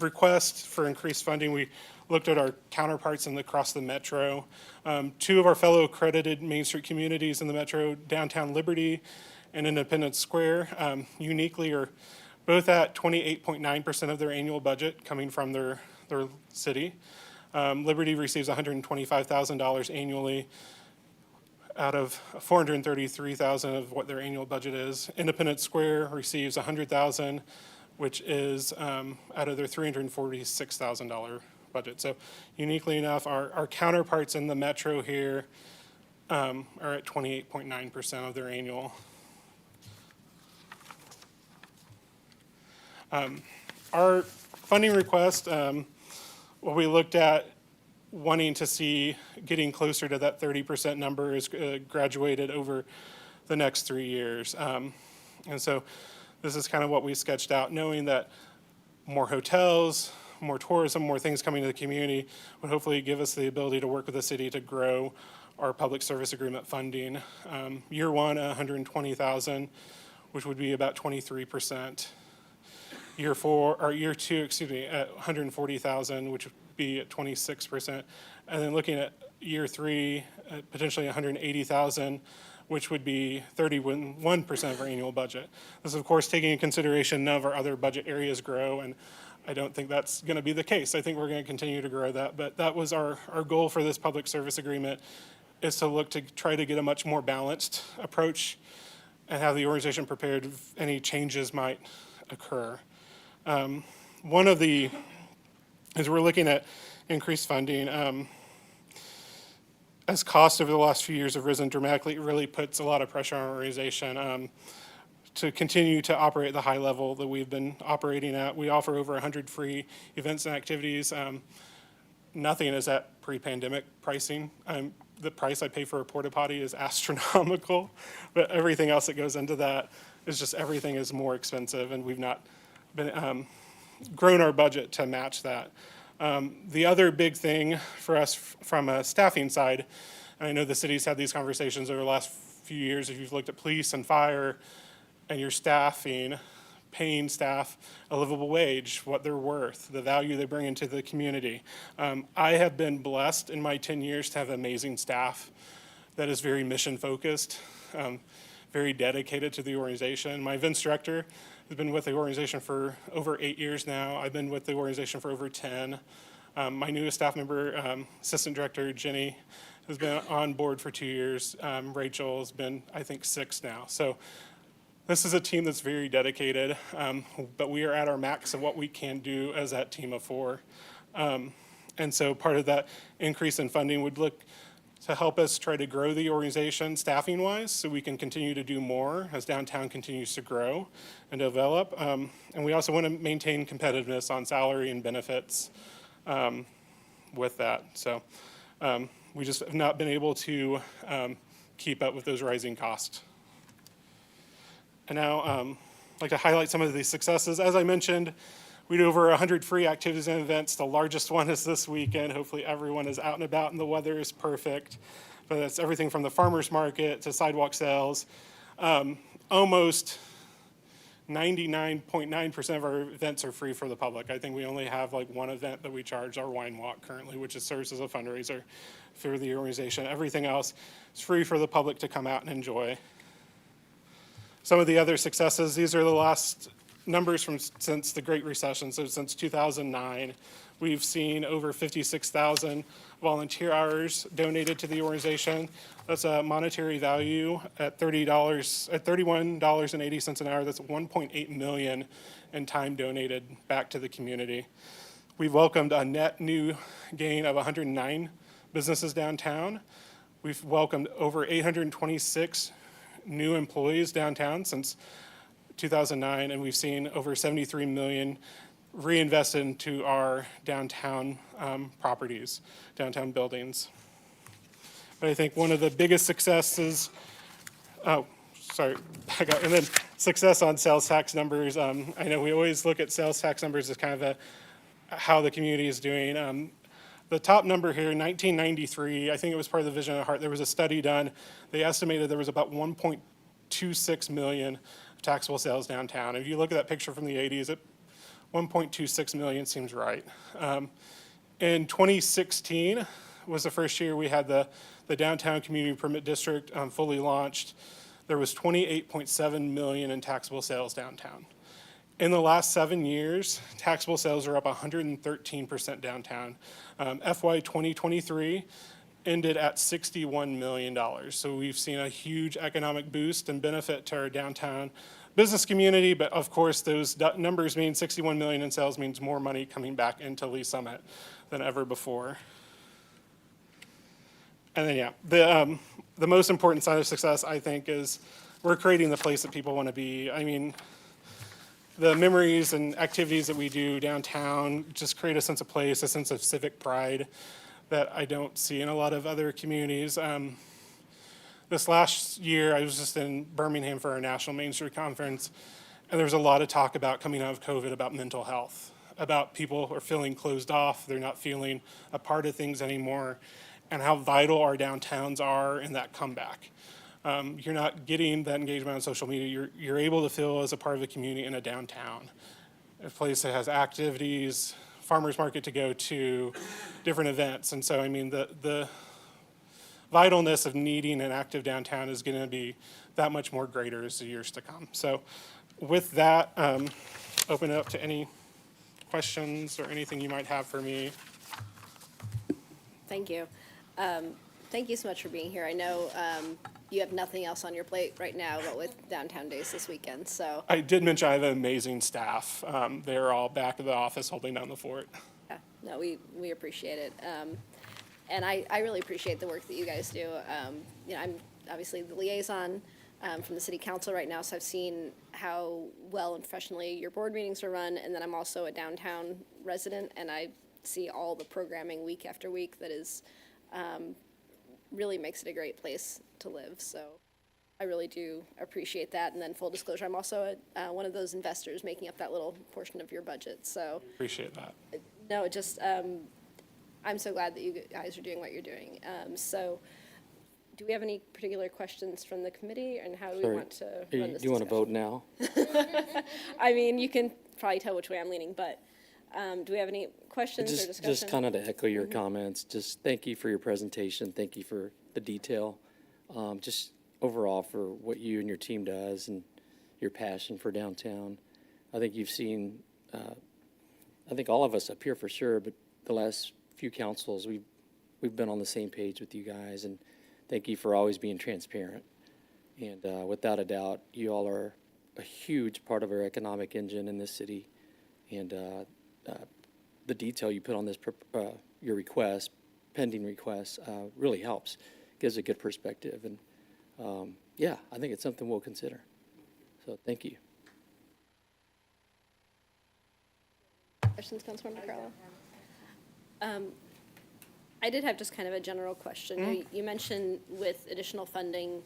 request for increased funding, we looked at our counterparts across the metro. Two of our fellow accredited Main Street communities in the metro, Downtown Liberty and Independence Square, uniquely are both at 28.9% of their annual budget coming from their city. Liberty receives $125,000 annually out of $433,000 of what their annual budget is. Independence Square receives $100,000, which is out of their $346,000 budget. So uniquely enough, our counterparts in the metro here are at 28.9% of their annual. Our funding request, what we looked at wanting to see getting closer to that 30% number is graduated over the next 3 years. And so this is kind of what we sketched out, knowing that more hotels, more tourism, more things coming to the community would hopefully give us the ability to work with the city to grow our public service agreement funding. Year one, $120,000, which would be about 23%. Year two, at $140,000, which would be at 26%. And then looking at year three, potentially $180,000, which would be 31% of our annual budget. This is, of course, taking into consideration none of our other budget areas grow, and I don't think that's going to be the case. I think we're going to continue to grow that, but that was our goal for this public service agreement, is to look to try to get a much more balanced approach and have the organization prepared if any changes might occur. One of the, as we're looking at increased funding, as costs over the last few years have risen dramatically, it really puts a lot of pressure on our organization to continue to operate at the high level that we've been operating at. We offer over 100 free events and activities. Nothing is at pre-pandemic pricing. The price I pay for a porta potty is astronomical, but everything else that goes into that is just everything is more expensive, and we've not been grown our budget to match that. The other big thing for us from a staffing side, and I know the city's had these conversations over the last few years, if you've looked at police and fire and your staffing, paying staff a livable wage, what they're worth, the value they bring into the community. I have been blessed in my 10 years to have amazing staff that is very mission focused, very dedicated to the organization. My events director has been with the organization for over 8 years now. I've been with the organization for over 10. My newest staff member, Assistant Director Jenny, has been on board for 2 years. Rachel has been, I think, 6 now. So this is a team that's very dedicated, but we are at our max of what we can do as that team of 4. And so part of that increase in funding would look to help us try to grow the organization staffing-wise so we can continue to do more as downtown continues to grow and develop. And we also want to maintain competitiveness on salary and benefits with that. So we just have not been able to keep up with those rising costs. And now I'd like to highlight some of the successes. As I mentioned, we do over 100 free activities and events. The largest one is this weekend. Hopefully everyone is out and about and the weather is perfect. But that's everything from the farmer's market to sidewalk sales. Almost 99.9% of our events are free for the public. I think we only have like one event that we charge, our wine walk currently, which serves as a fundraiser for the organization. Everything else is free for the public to come out and enjoy. Some of the other successes, these are the last numbers since the Great Recession. So since 2009, we've seen over 56,000 volunteer hours donated to the organization. That's a monetary value at $31.80 an hour. That's $1.8 million in time donated back to the community. We've welcomed a net new gain of 109 businesses downtown. We've welcomed over 826 new employees downtown since 2009, and we've seen over $73 million reinvested into our downtown properties, downtown buildings. But I think one of the biggest successes, and then success on sales tax numbers. I know we always look at sales tax numbers as kind of how the community is doing. The top number here, 1993, I think it was part of the Vision at Heart. There was a study done. They estimated there was about 1.26 million taxable sales downtown. If you look at that picture from the 80s, it 1.26 million seems right. In 2016 was the first year we had the Downtown Community Permit District fully launched. There was 28.7 million in taxable sales downtown. In the last 7 years, taxable sales are up 113% downtown. FY 2023 ended at $61 million. So we've seen a huge economic boost and benefit to our downtown business community, but of course those numbers mean 61 million in sales means more money coming back into Lee Summit than ever before. And then the most important sign of success, I think, is we're creating the place that people want to be. I mean, the memories and activities that we do downtown just create a sense of place, a sense of civic pride that I don't see in a lot of other communities. This last year, I was just in Birmingham for our National Main Street Conference, and there was a lot of talk about coming out of COVID about mental health, about people who are feeling closed off, they're not feeling a part of things anymore, and how vital our downtowns are in that comeback. You're not getting that engagement on social media. You're able to feel as a part of a community in a downtown, a place that has activities, farmers market to go to, different events. And so, I mean, the vitalness of needing an active downtown is going to be that much more greater as the years to come. So with that, open it up to any questions or anything you might have for me. Thank you. Thank you so much for being here. I know you have nothing else on your plate right now, but with Downtown Days this weekend, so. I did mention I have an amazing staff. They're all back at the office holding down the fort. Yeah, no, we appreciate it. And I really appreciate the work that you guys do. You know, I'm obviously the liaison from the city council right now, so I've seen how well and professionally your board meetings are run, and then I'm also a downtown resident, and I see all the programming week after week that is really makes it a great place to live. So I really do appreciate that. And then full disclosure, I'm also one of those investors making up that little portion of your budget. So appreciate that. No, just I'm so glad that you guys are doing what you're doing. So do we have any particular questions from the committee and how we want to run this Do you want to vote now? I mean, you can probably tell which way I'm leaning, but do we have any questions or discussion? Just kind of to echo your comments, just thank you for your presentation. Thank you for the detail. Just overall for what you and your team does and your passion for downtown. I think you've seen, I think all of us up here for sure, but the last few councils, we've been on the same page with you guys, and thank you for always being transparent. And without a doubt, you all are a huge part of our economic engine in this city. And the detail you put on this, your request, pending request, really helps, gives a good perspective. And yeah, I think it's something we'll consider. So thank you. Questions, Councilmember Carlo? I did have just kind of a general question. You mentioned with additional funding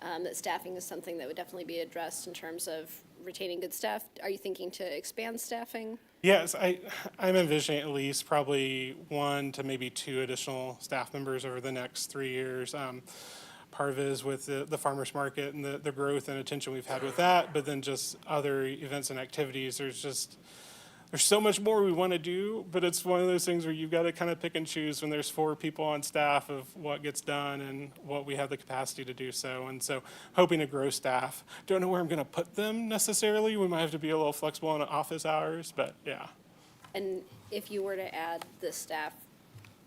that staffing is something that would definitely be addressed in terms of retaining good staff. Are you thinking to expand staffing? Yes, I'm envisioning at least probably 1 to maybe 2 additional staff members over the next 3 years. Part of it is with the farmers market and the growth and attention we've had with that, but then just other events and activities. There's so much more we want to do, but it's one of those things where you've got to kind of pick and choose when there's 4 people on staff of what gets done and what we have the capacity to do so. And so hoping to grow staff. Don't know where I'm going to put them necessarily. We might have to be a little flexible on office hours, but yeah. And if you were to add the staff,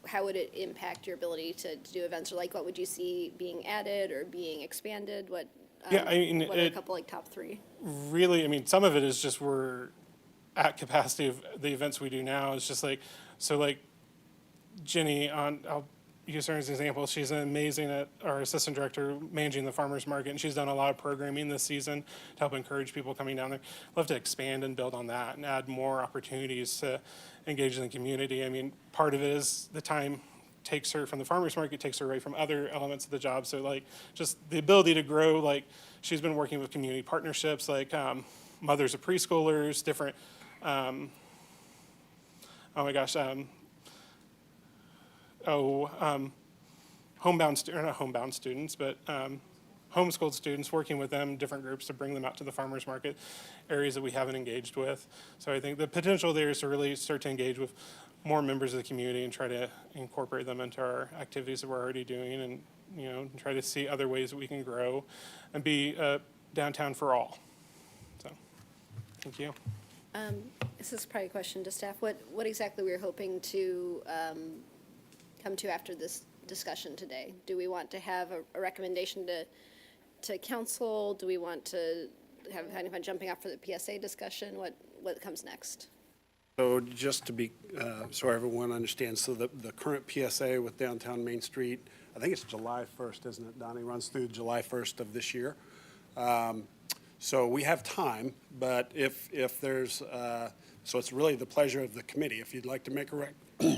how would it impact your ability to do events? Or like what would you see being added or being expanded? What, yeah, I mean, what are a couple like top 3? Really, I mean, some of it is just we're at capacity of the events we do now. It's just like, so like Jenny, I'll use her as an example. She's amazing at our assistant director managing the farmers market, and she's done a lot of programming this season to help encourage people coming down there. I'd love to expand and build on that and add more opportunities to engage in the community. I mean, part of it is the time takes her from the farmers market, takes her away from other elements of the job. So like just the ability to grow, like she's been working with community partnerships, like mothers of preschoolers, different, oh my gosh, homebound students, but homeschooled students, working with them, different groups to bring them out to the farmers market, areas that we haven't engaged with. So I think the potential there is to really start to engage with more members of the community and try to incorporate them into our activities that we're already doing, and try to see other ways that we can grow and be downtown for all. So, thank you. This is probably a question to staff. What exactly we're hoping to come to after this discussion today? Do we want to have a recommendation to council? Do we want to have kind of a jumping off for the PSA discussion? What comes next? So just to be, so everyone understands, so the current PSA with Downtown Main Street, I think it's July 1st, isn't it, Donnie? Runs through July 1st of this year. So we have time, but if there's, so it's really the pleasure of the committee. If you'd like to make a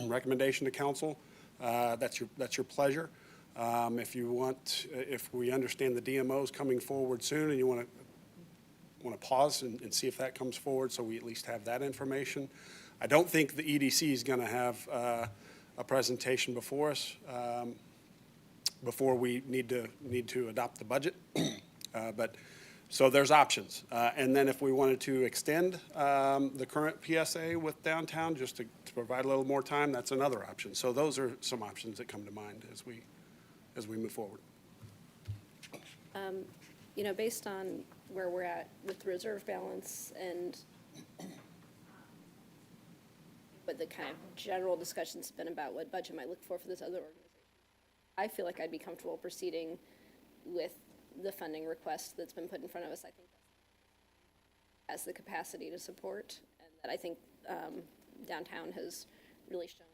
recommendation to council, that's your pleasure. If you want, if we understand the DMOs coming forward soon and you want to pause and see if that comes forward, so we at least have that information. I don't think the EDC is going to have a presentation before us before we need to adopt the budget. But so there's options. And then if we wanted to extend the current PSA with downtown just to provide a little more time, that's another option. So those are some options that come to mind as we move forward. Based on where we're at with the reserve balance and what the kind of general discussions have been about what budget might look for this other organization, I feel like I'd be comfortable proceeding with the funding request that's been put in front of us. I think that has the capacity to support, and that I think downtown has really shown.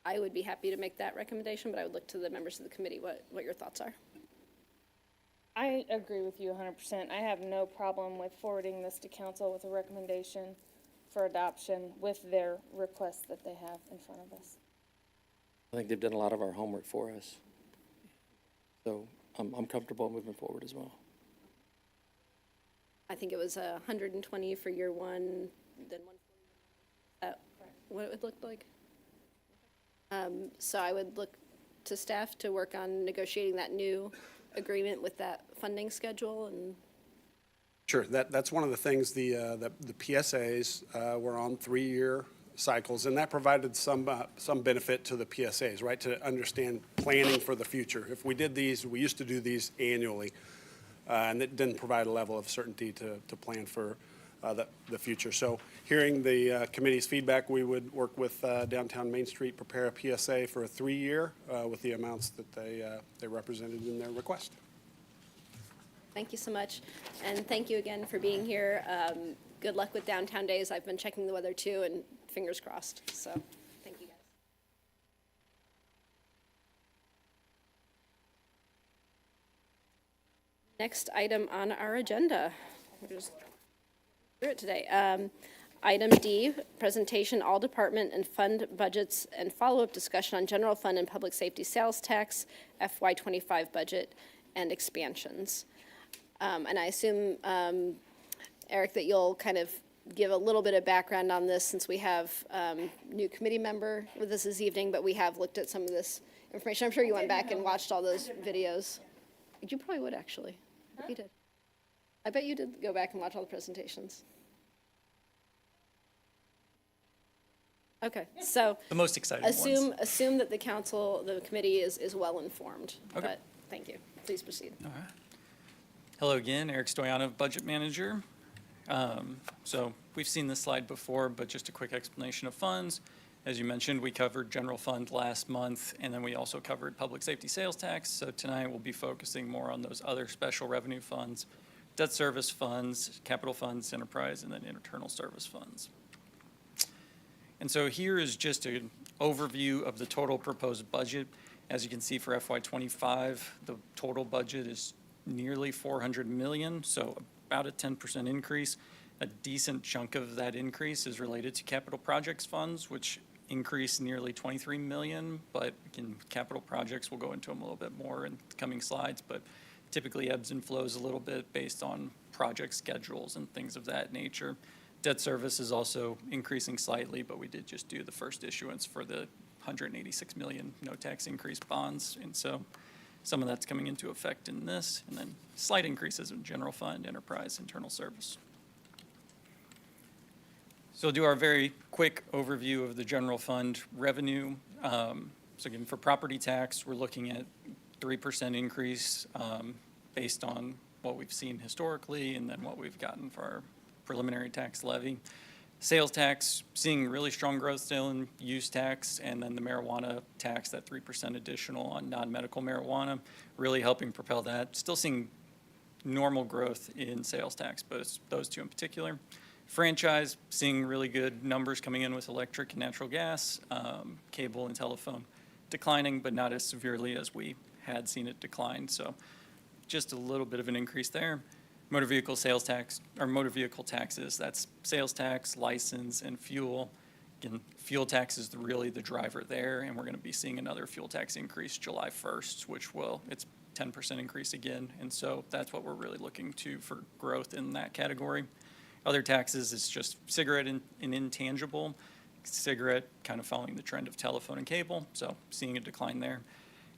I would be happy to make that recommendation, but I would look to the members of the committee what your thoughts are. I agree with you 100%. I have no problem with forwarding this to council with a recommendation for adoption with their requests that they have in front of us. I think they've done a lot of our homework for us. So I'm comfortable moving forward as well. I think it was 120 for year one, then 140. What it would look like? So I would look to staff to work on negotiating that new agreement with that funding schedule. And Sure, that's one of the things. The PSAs were on 3-year cycles, and that provided some benefit to the PSAs, right, to understand planning for the future. If we did these, we used to do these annually, and it didn't provide a level of certainty to plan for the future. So hearing the committee's feedback, we would work with Downtown Main Street, prepare a PSA for a 3-year with the amounts that they represented in their request. thank you so much. And thank you again for being here. Good luck with Downtown Days. I've been checking the weather too, and fingers crossed. So thank you guys. Next item on our agenda. We'll just through it today. Item D, presentation, all department and fund budgets and follow-up discussion on general fund and public safety sales tax, FY25 budget, and expansions. And I assume, Eric, that you'll kind of give a little bit of background on this since we have new committee member with us this evening, but we have looked at some of this information. I'm sure you went back and watched all those videos. You probably would, actually. You did. I bet you did go back and watch all the presentations. Okay, so The most exciting ones. assume that the council, the committee is well informed. Okay. But thank you. Please proceed. All right. Hello again, Eric Stoyanov, Budget Manager. So we've seen this slide before, but just a quick explanation of funds. As you mentioned, we covered general fund last month, and then we also covered public safety sales tax. So tonight we'll be focusing more on those other special revenue funds, debt service funds, capital funds, enterprise, and then internal service funds. And so here is just an overview of the total proposed budget. As you can see for FY25, the total budget is nearly $400 million, so about a 10% increase. A decent chunk of that increase is related to capital projects funds, which increased nearly $23 million, but again, capital projects, we'll go into them a little bit more in the coming slides, but typically ebbs and flows a little bit based on project schedules and things of that nature. Debt service is also increasing slightly, but we did just do the first issuance for the 186 million no tax increase bonds. And so some of that's coming into effect in this, and then slight increases in general fund, enterprise, internal service. So we'll do our very quick overview of the general fund revenue. So again, for property tax, we're looking at 3% increase based on what we've seen historically and then what we've gotten for our preliminary tax levy. Sales tax, seeing really strong growth still in use tax, and then the marijuana tax, that 3% additional on non-medical marijuana, really helping propel that. Still seeing normal growth in sales tax, but it's those two in particular. Franchise, seeing really good numbers coming in with electric and natural gas, cable and telephone declining, but not as severely as we had seen it decline. So just a little bit of an increase there. Motor vehicle sales tax, or motor vehicle taxes, that's sales tax, license, and fuel. Again, fuel tax is really the driver there, and we're going to be seeing another fuel tax increase July 1st, which it's 10% increase again, and so that's what we're really looking to for growth in that category. Other taxes is just cigarette and intangible. Cigarette kind of following the trend of telephone and cable, so seeing a decline there.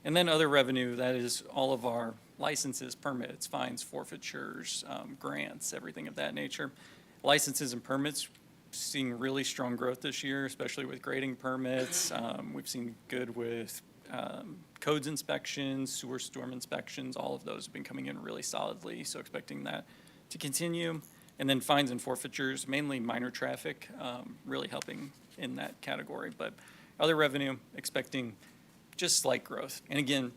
And then other revenue, that is all of our licenses, permits, fines, forfeitures, grants, everything of that nature. Licenses and permits, seeing really strong growth this year, especially with grading permits. We've seen good with codes inspections, sewer storm inspections. All of those have been coming in really solidly, so expecting that to continue. And then fines and forfeitures, mainly minor traffic, really helping in that category. But other revenue, expecting just slight growth. And again,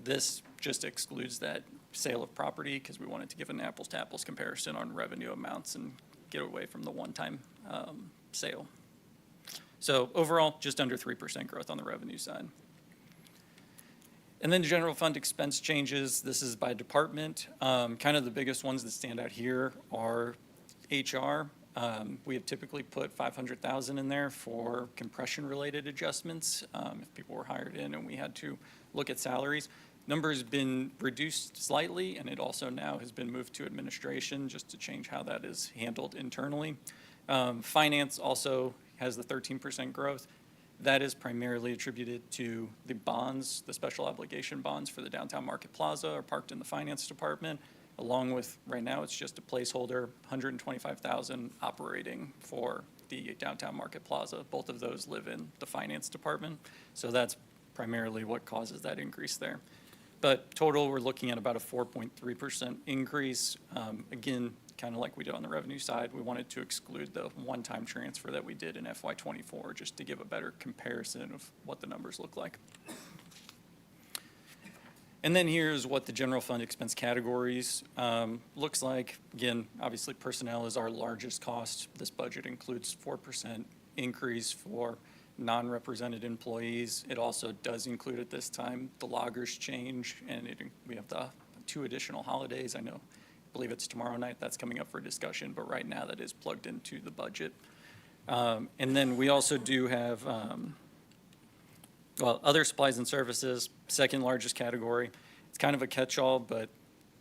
this just excludes that sale of property because we wanted to give an apples to apples comparison on revenue amounts and get away from the one-time sale. So overall, just under 3% growth on the revenue side. And then general fund expense changes. This is by department. Kind of the biggest ones that stand out here are HR. We have typically put $500,000 in there for compression-related adjustments if people were hired in and we had to look at salaries. Number has been reduced slightly, and it also now has been moved to administration just to change how that is handled internally. Finance also has the 13% growth. That is primarily attributed to the bonds, the special obligation bonds for the Downtown Market Plaza are parked in the finance department, along with, right now, it's just a placeholder, $125,000 operating for the Downtown Market Plaza. Both of those live in the finance department, so that's primarily what causes that increase there. But total, we're looking at about a 4.3% increase. Again, kind of like we did on the revenue side, we wanted to exclude the one-time transfer that we did in FY24 just to give a better comparison of what the numbers look like. And then here's what the general fund expense categories looks like. Again, obviously personnel is our largest cost. This budget includes 4% increase for non-represented employees. It also does include at this time the loggers change, and we have the 2 additional holidays. I believe it's tomorrow night that's coming up for discussion, but right now that is plugged into the budget. And then we also do have other supplies and services, second largest category. It's kind of a catch-all, but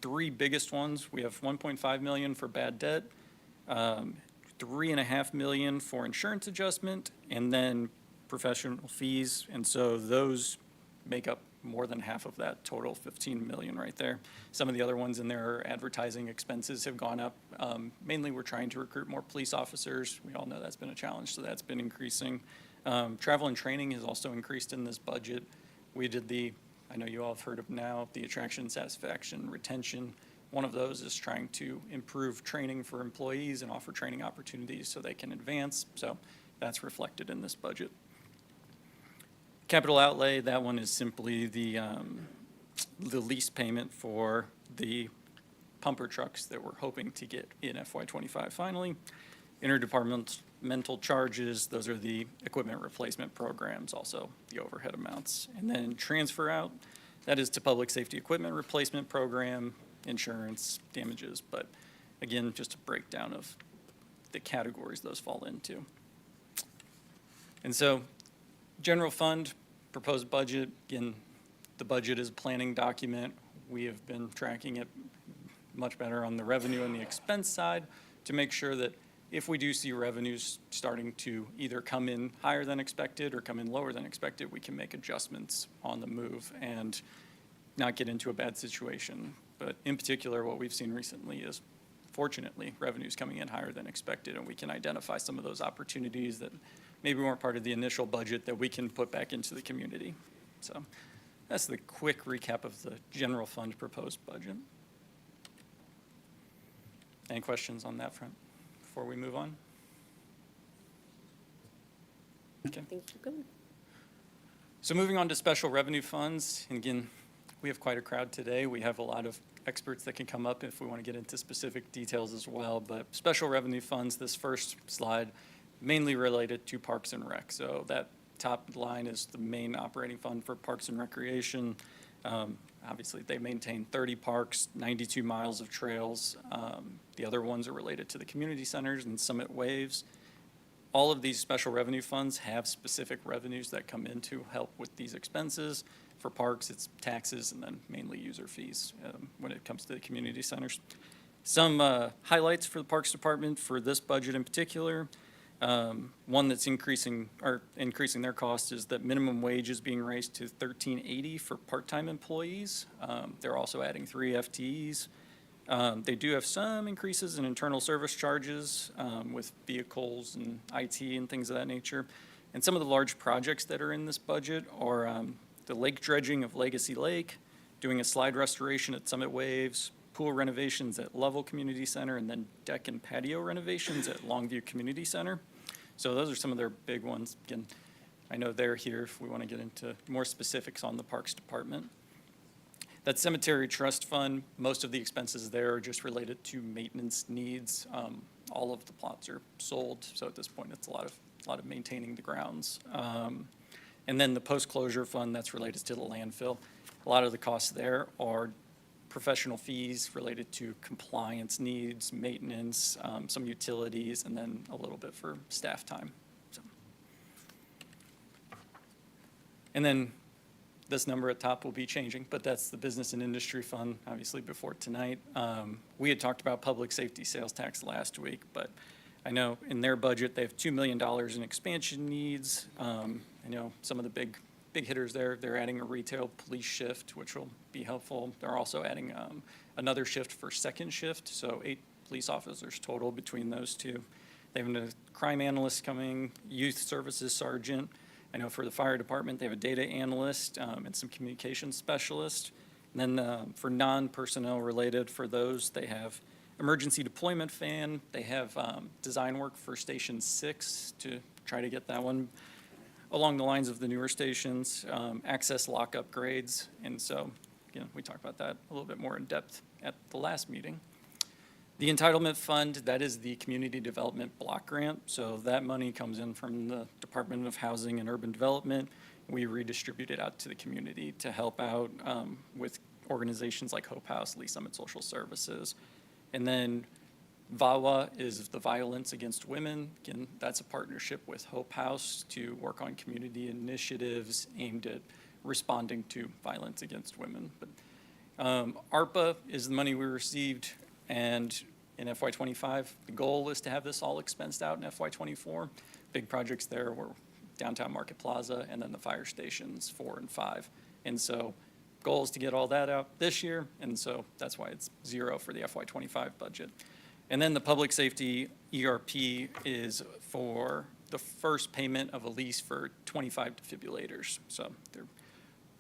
3 biggest ones. We have $1.5 million for bad debt, $3.5 million for insurance adjustment, and then professional fees. And so those make up more than half of that total, $15 million right there. Some of the other ones in there are advertising expenses have gone up. Mainly we're trying to recruit more police officers. We all know that's been a challenge, so that's been increasing. Travel and training has also increased in this budget. We did I know you all have heard of now, the attraction, satisfaction, retention. One of those is trying to improve training for employees and offer training opportunities so they can advance. So that's reflected in this budget. Capital outlay, that one is simply the lease payment for the pumper trucks that we're hoping to get in FY25 finally. Interdepartmental charges, those are the equipment replacement programs, also the overhead amounts. And then transfer out, that is to public safety equipment replacement program, insurance, damages, but again, just a breakdown of the categories those fall into. And so general fund, proposed budget, again, the budget is a planning document. We have been tracking it much better on the revenue and the expense side to make sure that if we do see revenues starting to either come in higher than expected or come in lower than expected, we can make adjustments on the move and not get into a bad situation. But in particular, what we've seen recently is, fortunately, revenues coming in higher than expected, and we can identify some of those opportunities that maybe weren't part of the initial budget that we can put back into the community. So that's the quick recap of the general fund proposed budget. Any questions on that front before we move on? Okay. I think you're good. So moving on to special revenue funds, and again, we have quite a crowd today. We have a lot of experts that can come up if we want to get into specific details as well. But special revenue funds, this first slide, mainly related to Parks and Rec. So that top line is the main operating fund for Parks and Recreation. Obviously, they maintain 30 parks, 92 miles of trails. The other ones are related to the community centers and Summit Waves. All of these special revenue funds have specific revenues that come in to help with these expenses. For parks, it's taxes and then mainly user fees when it comes to the community centers. Some highlights for the Parks Department for this budget in particular. One that's increasing their cost is that minimum wage is being raised to $13.80 for part-time employees. They're also adding 3 FTEs. They do have some increases in internal service charges with vehicles and IT and things of that nature. And some of the large projects that are in this budget are the lake dredging of Legacy Lake, doing a slide restoration at Summit Waves, pool renovations at Lovell Community Center, and then deck and patio renovations at Longview Community Center. So those are some of their big ones. Again, I know they're here if we want to get into more specifics on the Parks Department. That Cemetery Trust Fund, most of the expenses there are just related to maintenance needs. All of the plots are sold, so at this point it's a lot of maintaining the grounds. And then the post-closure fund, that's related to the landfill. A lot of the costs there are professional fees related to compliance needs, maintenance, some utilities, and then a little bit for staff time. So. And then this number at top will be changing, but that's the Business and Industry Fund, obviously before tonight. We had talked about public safety sales tax last week, but I know in their budget, they have $2 million in expansion needs. I know some of the big hitters there, they're adding a retail police shift, which will be helpful. They're also adding another shift for second shift, so 8 police officers total between those two. They have a crime analyst coming, youth services sergeant. I know for the fire department, they have a data analyst and some communications specialist. And then for non-personnel related, for those, they have emergency deployment fan. They have design work for Station 6 to try to get that one along the lines of the newer stations, access lock upgrades. And so, again, we talked about that a little bit more in depth at the last meeting. The entitlement fund, that is the community development block grant. So that money comes in from the Department of Housing and Urban Development. We redistribute it out to the community to help out with organizations like Hope House, Lee Summit Social Services. And then VAWA is the Violence Against Women. Again, that's a partnership with Hope House to work on community initiatives aimed at responding to violence against women. But ARPA is the money we received, and in FY25, the goal is to have this all expensed out in FY24. Big projects there were Downtown Market Plaza and then the fire stations 4 and 5. And so goal is to get all that out this year, and so that's why it's 0 for the FY25 budget. And then the public safety ERP is for the first payment of a lease for 25 defibrillators. So they're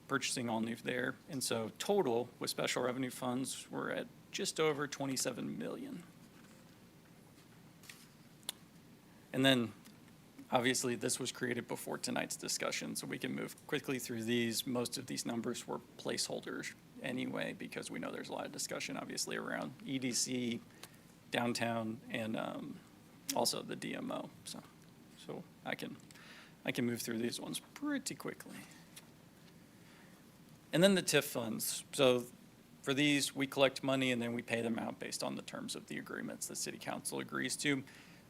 purchasing all new there. And so total with special revenue funds, we're at just over 27 million. And then obviously this was created before tonight's discussion, so we can move quickly through these. Most of these numbers were placeholders anyway, because we know there's a lot of discussion obviously around EDC, downtown, and also the DMO. So I can move through these ones pretty quickly. And then the TIF funds. So for these, we collect money and then we pay them out based on the terms of the agreements the city council agrees to.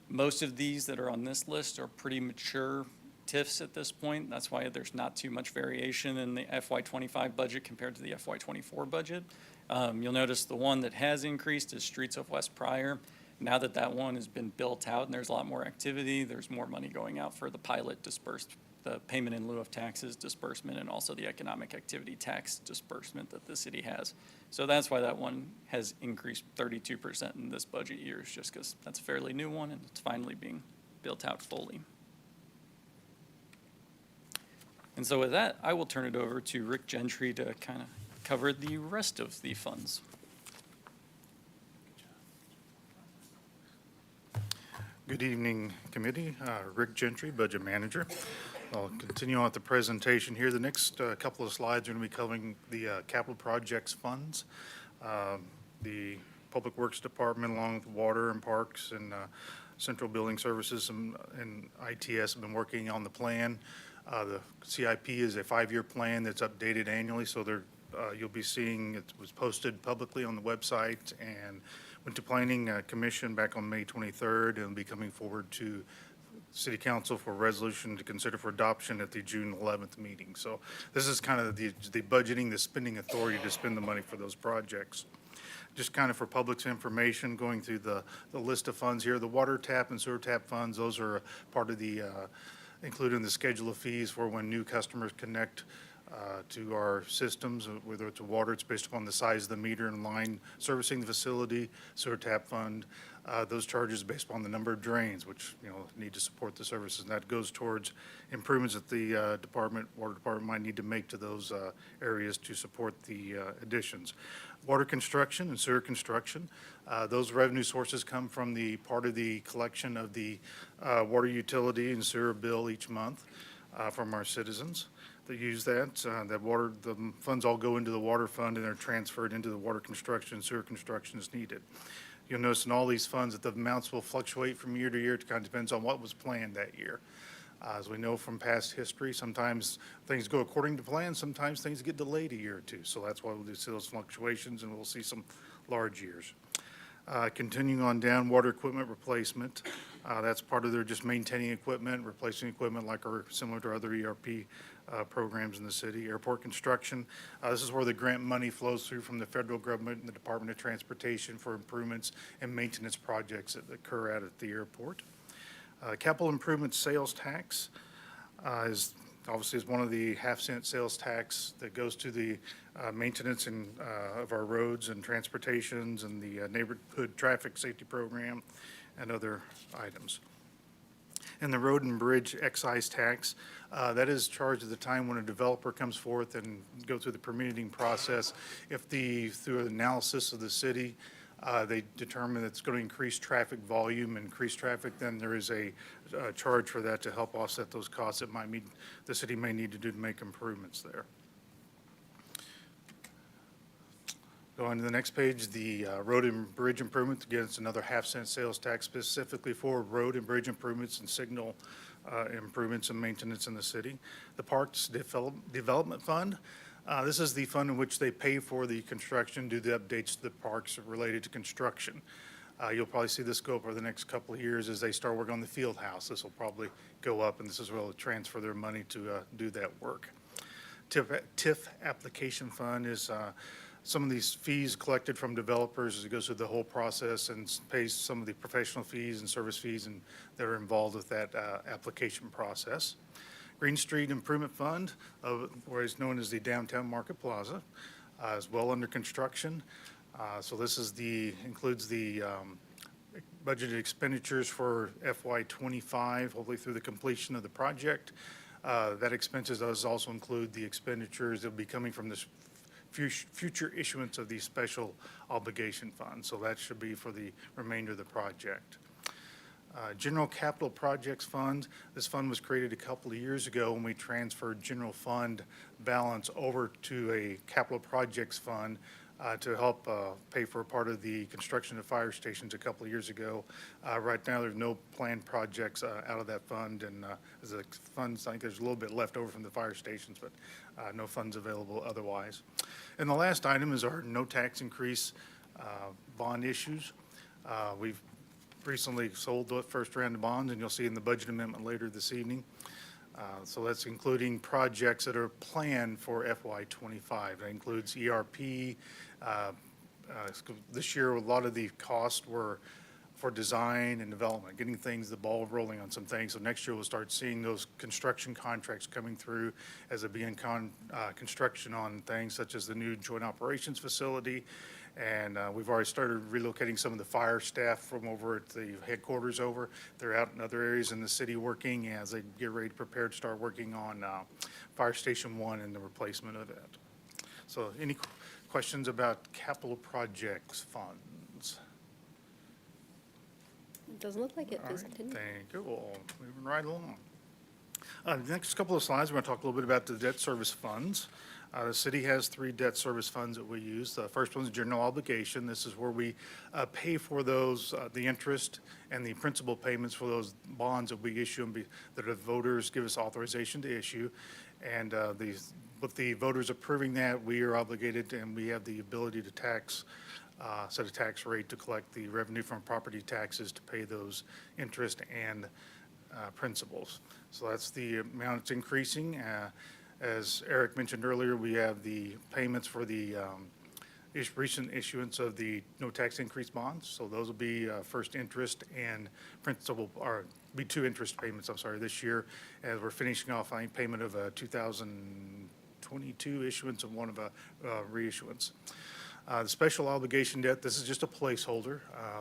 Most of these that are on this list are pretty mature TIFs at this point. That's why there's not too much variation in the FY25 budget compared to the FY24 budget. You'll notice the one that has increased is Streets of West Pryor. Now that that one has been built out and there's a lot more activity, there's more money going out for the pilot dispersed, the payment in lieu of taxes disbursement, and also the economic activity tax disbursement that the city has. So that's why that one has increased 32% in this budget year, is just because that's a fairly new one and it's finally being built out fully. And so with that, I will turn it over to Rick Gentry to kind of cover the rest of the funds. Good evening, committee. Rick Gentry, Budget Manager. I'll continue on with the presentation here. The next couple of slides are going to be covering the capital projects funds. The Public Works Department, along with Water and Parks and Central Building Services and ITS have been working on the plan. The CIP is a 5-year plan that's updated annually, so you'll be seeing it was posted publicly on the website and went to Planning Commission back on May 23rd and will be coming forward to City Council for resolution to consider for adoption at the June 11th meeting. So this is kind of the budgeting, the spending authority to spend the money for those projects. Just kind of for public's information, going through the list of funds here, the water tap and sewer tap funds, those are part of the included in the schedule of fees for when new customers connect to our systems, whether it's a water, it's based upon the size of the meter and line servicing the facility, sewer tap fund. Those charges based upon the number of drains, which need to support the services. And that goes towards improvements that the water department might need to make to those areas to support the additions. Water construction and sewer construction, those revenue sources come from the part of the collection of the water utility and sewer bill each month from our citizens that use that. The funds all go into the water fund and they're transferred into the water construction and sewer construction as needed. You'll notice in all these funds that the amounts will fluctuate from year to year. It kind of depends on what was planned that year. As we know from past history, sometimes things go according to plan, sometimes things get delayed a year or two. So that's why we'll see those fluctuations and we'll see some large years. Continuing on down, water equipment replacement. That's part of their just maintaining equipment, replacing equipment similar to other ERP programs in the city. Airport construction. This is where the grant money flows through from the federal government and the Department of Transportation for improvements and maintenance projects that occur out at the airport. Capital improvement sales tax is one of the half-cent sales tax that goes to the maintenance of our roads and transportations and the neighborhood traffic safety program and other items. And the road and bridge excise tax, that is charged at the time when a developer comes forth and go through the permitting process. If through an analysis of the city, they determine that it's going to increase traffic volume, increase traffic, then there is a charge for that to help offset those costs that the city may need to do to make improvements there. Go on to the next page, the road and bridge improvements. Again, it's another half-cent sales tax specifically for road and bridge improvements and signal improvements and maintenance in the city. The Parks Development Fund. This is the fund in which they pay for the construction, do the updates to the parks related to construction. You'll probably see this go up over the next couple of years as they start working on the field house. This will probably go up, and this is where they'll transfer their money to do that work. TIF application fund is some of these fees collected from developers as it goes through the whole process and pays some of the professional fees and service fees that are involved with that application process. Green Street Improvement Fund, or is known as the Downtown Market Plaza, is well under construction. So this includes the budgeted expenditures for FY25, hopefully through the completion of the project. That expenses does also include the expenditures that will be coming from this future issuance of these special obligation funds. So that should be for the remainder of the project. General Capital Projects Fund. This fund was created a couple of years ago when we transferred general fund balance over to a capital projects fund to help pay for a part of the construction of fire stations a couple of years ago. Right now, there's no planned projects out of that fund, and as the funds, I think there's a little bit left over from the fire stations, but no funds available otherwise. And the last item is our no tax increase bond issues. We've recently sold the first round of bonds, and you'll see in the budget amendment later this evening. So that's including projects that are planned for FY25. That includes ERP. This year, a lot of the costs were for design and development, getting the ball rolling on some things. So next year we'll start seeing those construction contracts coming through as they begin construction on things such as the new joint operations facility. And we've already started relocating some of the fire staff from over at the headquarters over. They're out in other areas in the city working as they get ready to prepare to start working on Fire Station 1 and the replacement of it. So any questions about capital projects funds? It doesn't look like it. All right, thank you. Well, moving right along. The next couple of slides, we're going to talk a little bit about the debt service funds. The city has 3 debt service funds that we use. The first one is general obligation. This is where we pay for those, the interest and the principal payments for those bonds that we issue and that the voters give us authorization to issue. And with the voters approving that, we are obligated and we have the ability to set a tax rate to collect the revenue from property taxes to pay those interest and principals. So that's the amount it's increasing. As Eric mentioned earlier, we have the payments for the recent issuance of the no tax increase bonds. So those will be first interest and principal, or be 2 interest payments, I'm sorry, this year, as we're finishing off a payment of a 2022 issuance and one of a reissuance. The special obligation debt, this is just a placeholder.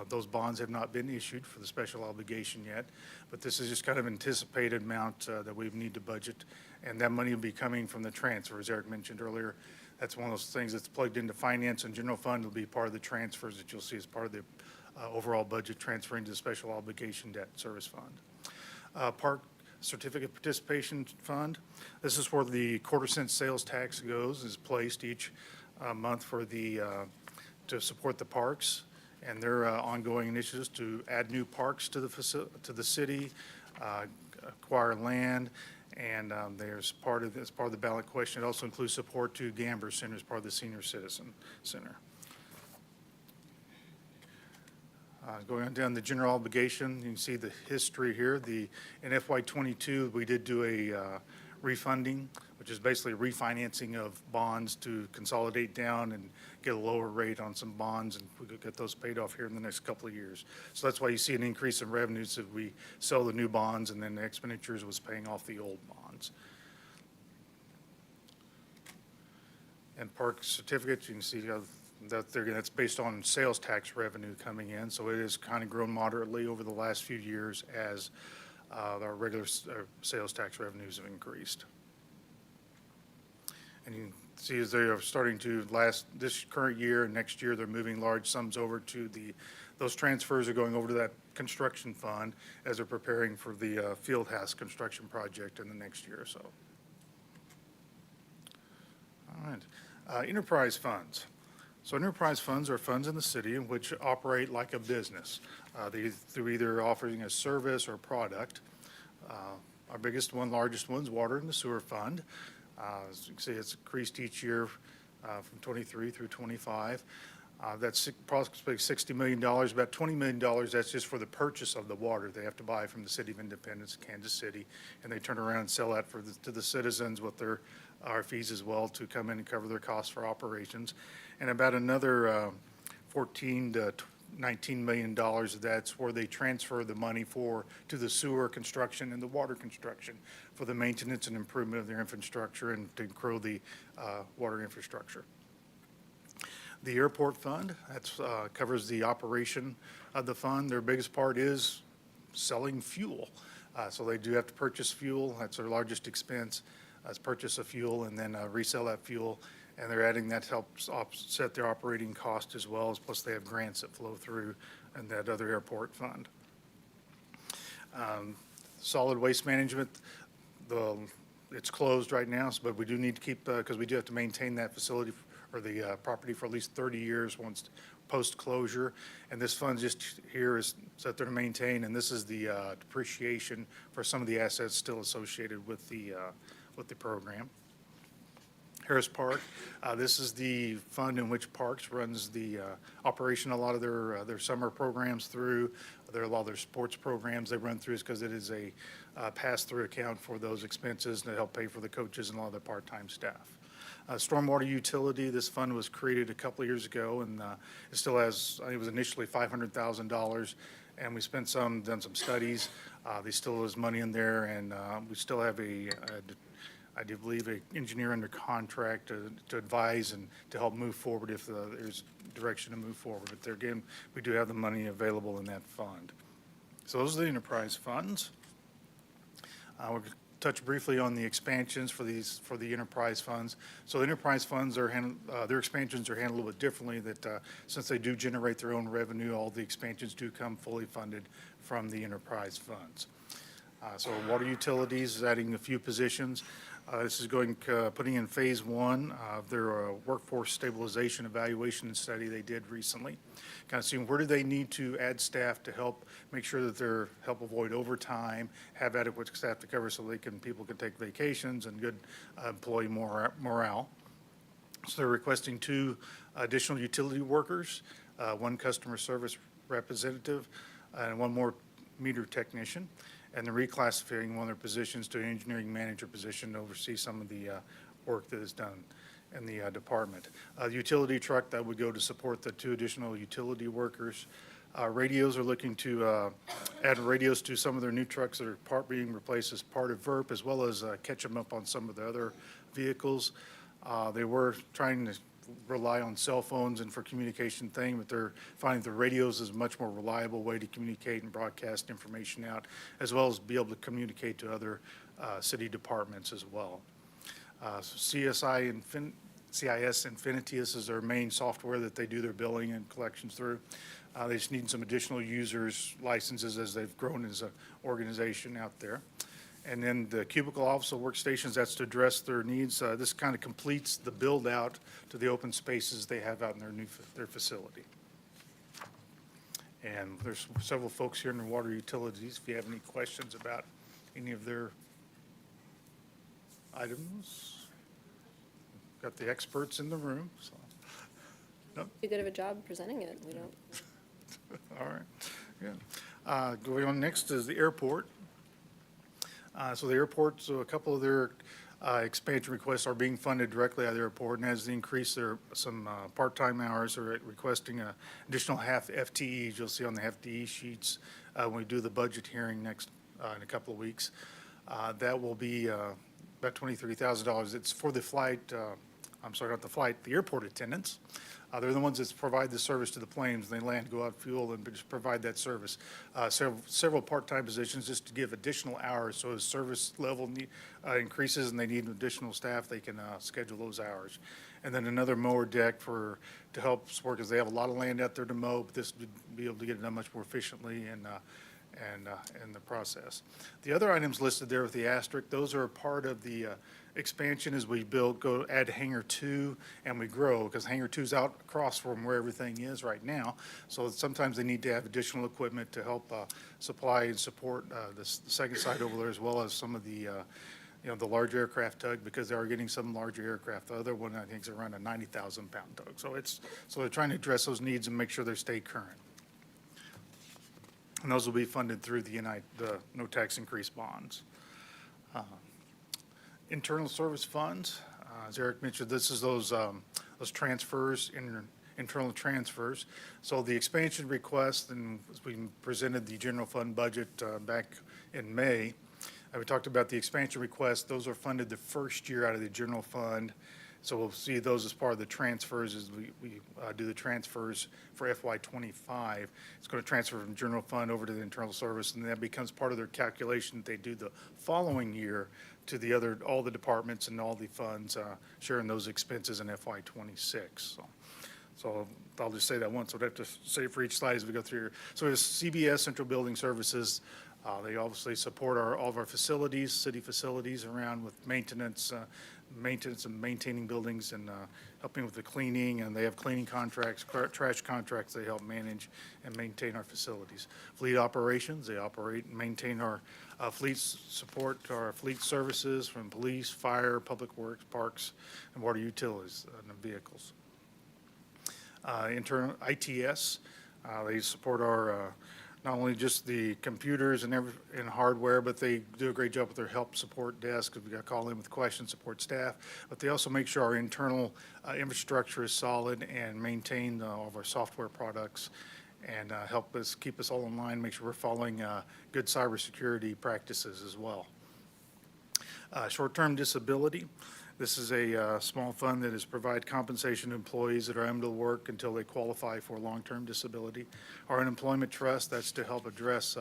Those bonds have not been issued for the special obligation yet, but this is just kind of anticipated amount that we need to budget, and that money will be coming from the transfer, as Eric mentioned earlier. That's one of those things that's plugged into finance and general fund will be part of the transfers that you'll see as part of the overall budget transferring to the special obligation debt service fund. Park certificate participation fund, this is where the quarter-cent sales tax is placed each month for to support the parks and their ongoing initiatives to add new parks to the city, acquire land, and there's as part of the ballot question. It also includes support to Gamber Center as part of the Senior Citizen Center. Going on down the general obligation, you can see the history here. In FY22, we did do a refunding, which is basically refinancing of bonds to consolidate down and get a lower rate on some bonds, and we could get those paid off here in the next couple of years. So that's why you see an increase in revenues if we sell the new bonds, and then the expenditures was paying off the old bonds. And park certificates, you can see that's based on sales tax revenue coming in, so it has kind of grown moderately over the last few years as our regular sales tax revenues have increased. And you can see as they are starting to this current year and next year, they're moving large sums over to those transfers are going over to that construction fund as they're preparing for the field house construction project in the next year or so. All right, enterprise funds. So enterprise funds are funds in the city in which operate like a business. Through either offering a service or product. Our largest one is water and the sewer fund. As you can see, it's increased each year from 23 through 25. That's approximately $60 million, about $20 million, that's just for the purchase of the water they have to buy from the City of Independence, Kansas City, and they turn around and sell that to the citizens with our fees as well to come in and cover their costs for operations. And about another 14 to $19 million of that's where they transfer the money to the sewer construction and the water construction for the maintenance and improvement of their infrastructure and to grow the water infrastructure. The airport fund, that covers the operation of the fund. Their biggest part is selling fuel. So they do have to purchase fuel. That's their largest expense, is purchase of fuel and then resell that fuel. And they're adding that helps offset their operating cost as well, plus they have grants that flow through and that other airport fund. Solid waste management, it's closed right now, but we do need to keep, because we do have to maintain that facility or the property for at least 30 years once post-closure. And this fund just here is set there to maintain, and this is the depreciation for some of the assets still associated with the program. Harris Park, this is the fund in which Parks runs the operation. A lot of their summer programs through, a lot of their sports programs they run through is because it is a pass-through account for those expenses to help pay for the coaches and a lot of their part-time staff. Stormwater utility, this fund was created a couple of years ago, and it still has, I think it was initially $500,000, and we spent some, done some studies. There still is money in there, and we still have I do believe, an engineer under contract to advise and to help move forward if there's direction to move forward. But there again, we do have the money available in that fund. So those are the enterprise funds. We'll touch briefly on the expansions for the enterprise funds. So the enterprise funds are their expansions are handled a little bit differently. That since they do generate their own revenue, all the expansions do come fully funded from the enterprise funds. So water utilities is adding a few positions. This is putting in phase one of their workforce stabilization evaluation study they did recently. Kind of seeing where do they need to add staff to help make sure that they're help avoid overtime, have adequate staff to cover so people can take vacations and good employee morale. So they're requesting 2 additional utility workers, 1 customer service representative, and 1 more meter technician. And they're reclassifying one of their positions to an engineering manager position to oversee some of the work that is done in the department. The utility truck that would go to support the 2 additional utility workers. Radios are looking to add radios to some of their new trucks that are being replaced as part of VERP, as well as catch them up on some of the other vehicles. They were trying to rely on cell phones and for communication thing, but they're finding the radios is a much more reliable way to communicate and broadcast information out, as well as be able to communicate to other city departments as well. So CIS Infinitus is their main software that they do their billing and collections through. They just need some additional users licenses as they've grown as an organization out there. And then the cubicle office workstations, that's to address their needs. This kind of completes the build out to the open spaces they have out in their facility. And there's several folks here in the water utilities. If you have any questions about any of their items, got the experts in the room. So. Nope. Too good of a job presenting it. We don't. All right. Good. Going on next is the airport. So the airport, so a couple of their expansion requests are being funded directly out of the airport, and as they increase some part-time hours, they're requesting an additional half FTEs. You'll see on the FTE sheets when we do the budget hearing next in a couple of weeks. That will be about $23,000. It's for the flight. I'm sorry, not the flight. The airport attendants. They're the ones that provide the service to the planes. They land, go out, fuel, and just provide that service. Several part-time positions just to give additional hours. So as service level increases and they need additional staff, they can schedule those hours. And then another mower deck to help support, because they have a lot of land out there to mow, but this would be able to get it done much more efficiently and in the process. The other items listed there with the asterisk, those are a part of the expansion as we go add hangar 2 and we grow, because hangar 2 is out across from where everything is right now. So sometimes they need to have additional equipment to help supply and support the second site over there, as well as some of the the large aircraft tug, because they are getting some larger aircraft. The other one I think is around a 90,000 pound tug. So they're trying to address those needs and make sure they stay current. And those will be funded through the no tax increase bonds. Internal service funds, as Eric mentioned, this is those transfers, internal transfers. So the expansion request, and we presented the general fund budget back in May. We talked about the expansion request. Those are funded the first year out of the general fund. So we'll see those as part of the transfers as we do the transfers for FY25. It's going to transfer from general fund over to the internal service, and that becomes part of their calculation that they do the following year to all the departments and all the funds sharing those expenses in FY26. So I'll just say that once. I'd have to say it for each slide as we go through here. So it's CBS, Central Building Services. They obviously support all of our facilities, city facilities around with maintenance and maintaining buildings and helping with the cleaning, and they have cleaning contracts, trash contracts they help manage and maintain our facilities. Fleet operations, they operate and maintain our fleets, support our fleet services from police, fire, public works, parks, and water utilities and the vehicles. Internal ITS, they support our not only just the computers and hardware, but they do a great job with their help support desk. We got to call in with questions, support staff, but they also make sure our internal infrastructure is solid and maintain all of our software products and help us keep us all in line, make sure we're following good cybersecurity practices as well. Short-term disability. This is a small fund that is provide compensation to employees that are unable to work until they qualify for long-term disability. Our unemployment trust, that's to help address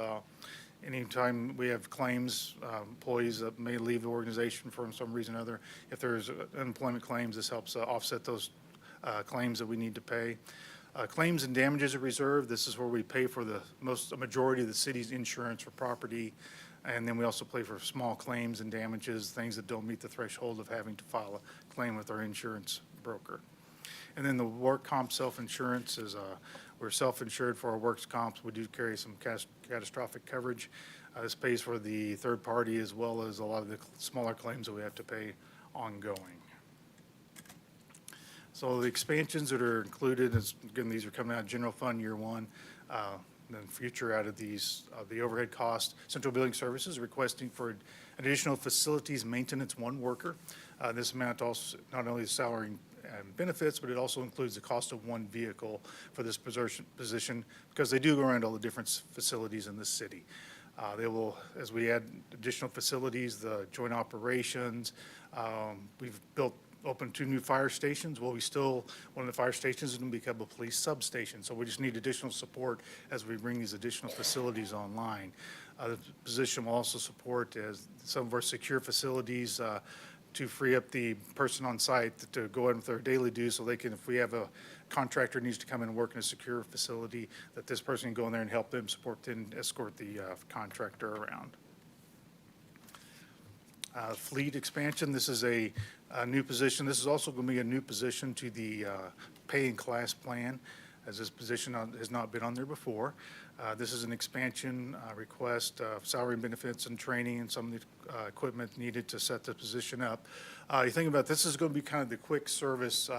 anytime we have claims, employees that may leave the organization for some reason or other. If there's unemployment claims, this helps offset those claims that we need to pay. Claims and damages reserve, this is where we pay for the majority of the city's insurance for property. And then we also pay for small claims and damages, things that don't meet the threshold of having to file a claim with our insurance broker. And then the work comp self-insurance is we're self-insured for our works comps. We do carry some catastrophic coverage. This pays for the third party as well as a lot of the smaller claims that we have to pay ongoing. So the expansions that are included, again, these are coming out of general fund year one. Then future out of these, the overhead cost. Central Building Services requesting for additional facilities maintenance one worker. This amount also not only is salary and benefits, but it also includes the cost of one vehicle for this position because they do go around all the different facilities in the city. They will, as we add additional facilities, the joint operations, we've opened 2 new fire stations. Well, one of the fire stations is going to become a police substation. So we just need additional support as we bring these additional facilities online. The position will also support as some of our secure facilities to free up the person on site to go in with their daily duties so they can, if we have a contractor needs to come in and work in a secure facility, that this person can go in there and help them support and escort the contractor around. Fleet expansion, this is a new position. This is also going to be a new position to the pay and class plan, as this position has not been on there before. This is an expansion request, salary and benefits and training and some of the equipment needed to set the position up. You think about this is going to be kind of the quick service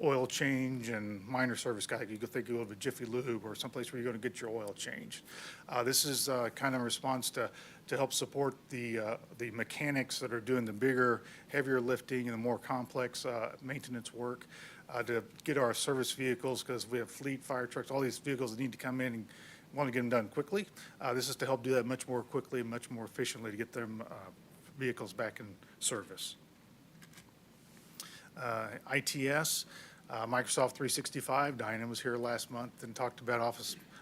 oil change and minor service guy. You could think you go to Jiffy Lube or someplace where you're going to get your oil changed. This is kind of a response to help support the mechanics that are doing the bigger, heavier lifting and the more complex maintenance work to get our service vehicles, because we have fleet, fire trucks, all these vehicles that need to come in and want to get them done quickly. This is to help do that much more quickly and much more efficiently to get them vehicles back in service. ITS, Microsoft 365. Diana was here last month and talked about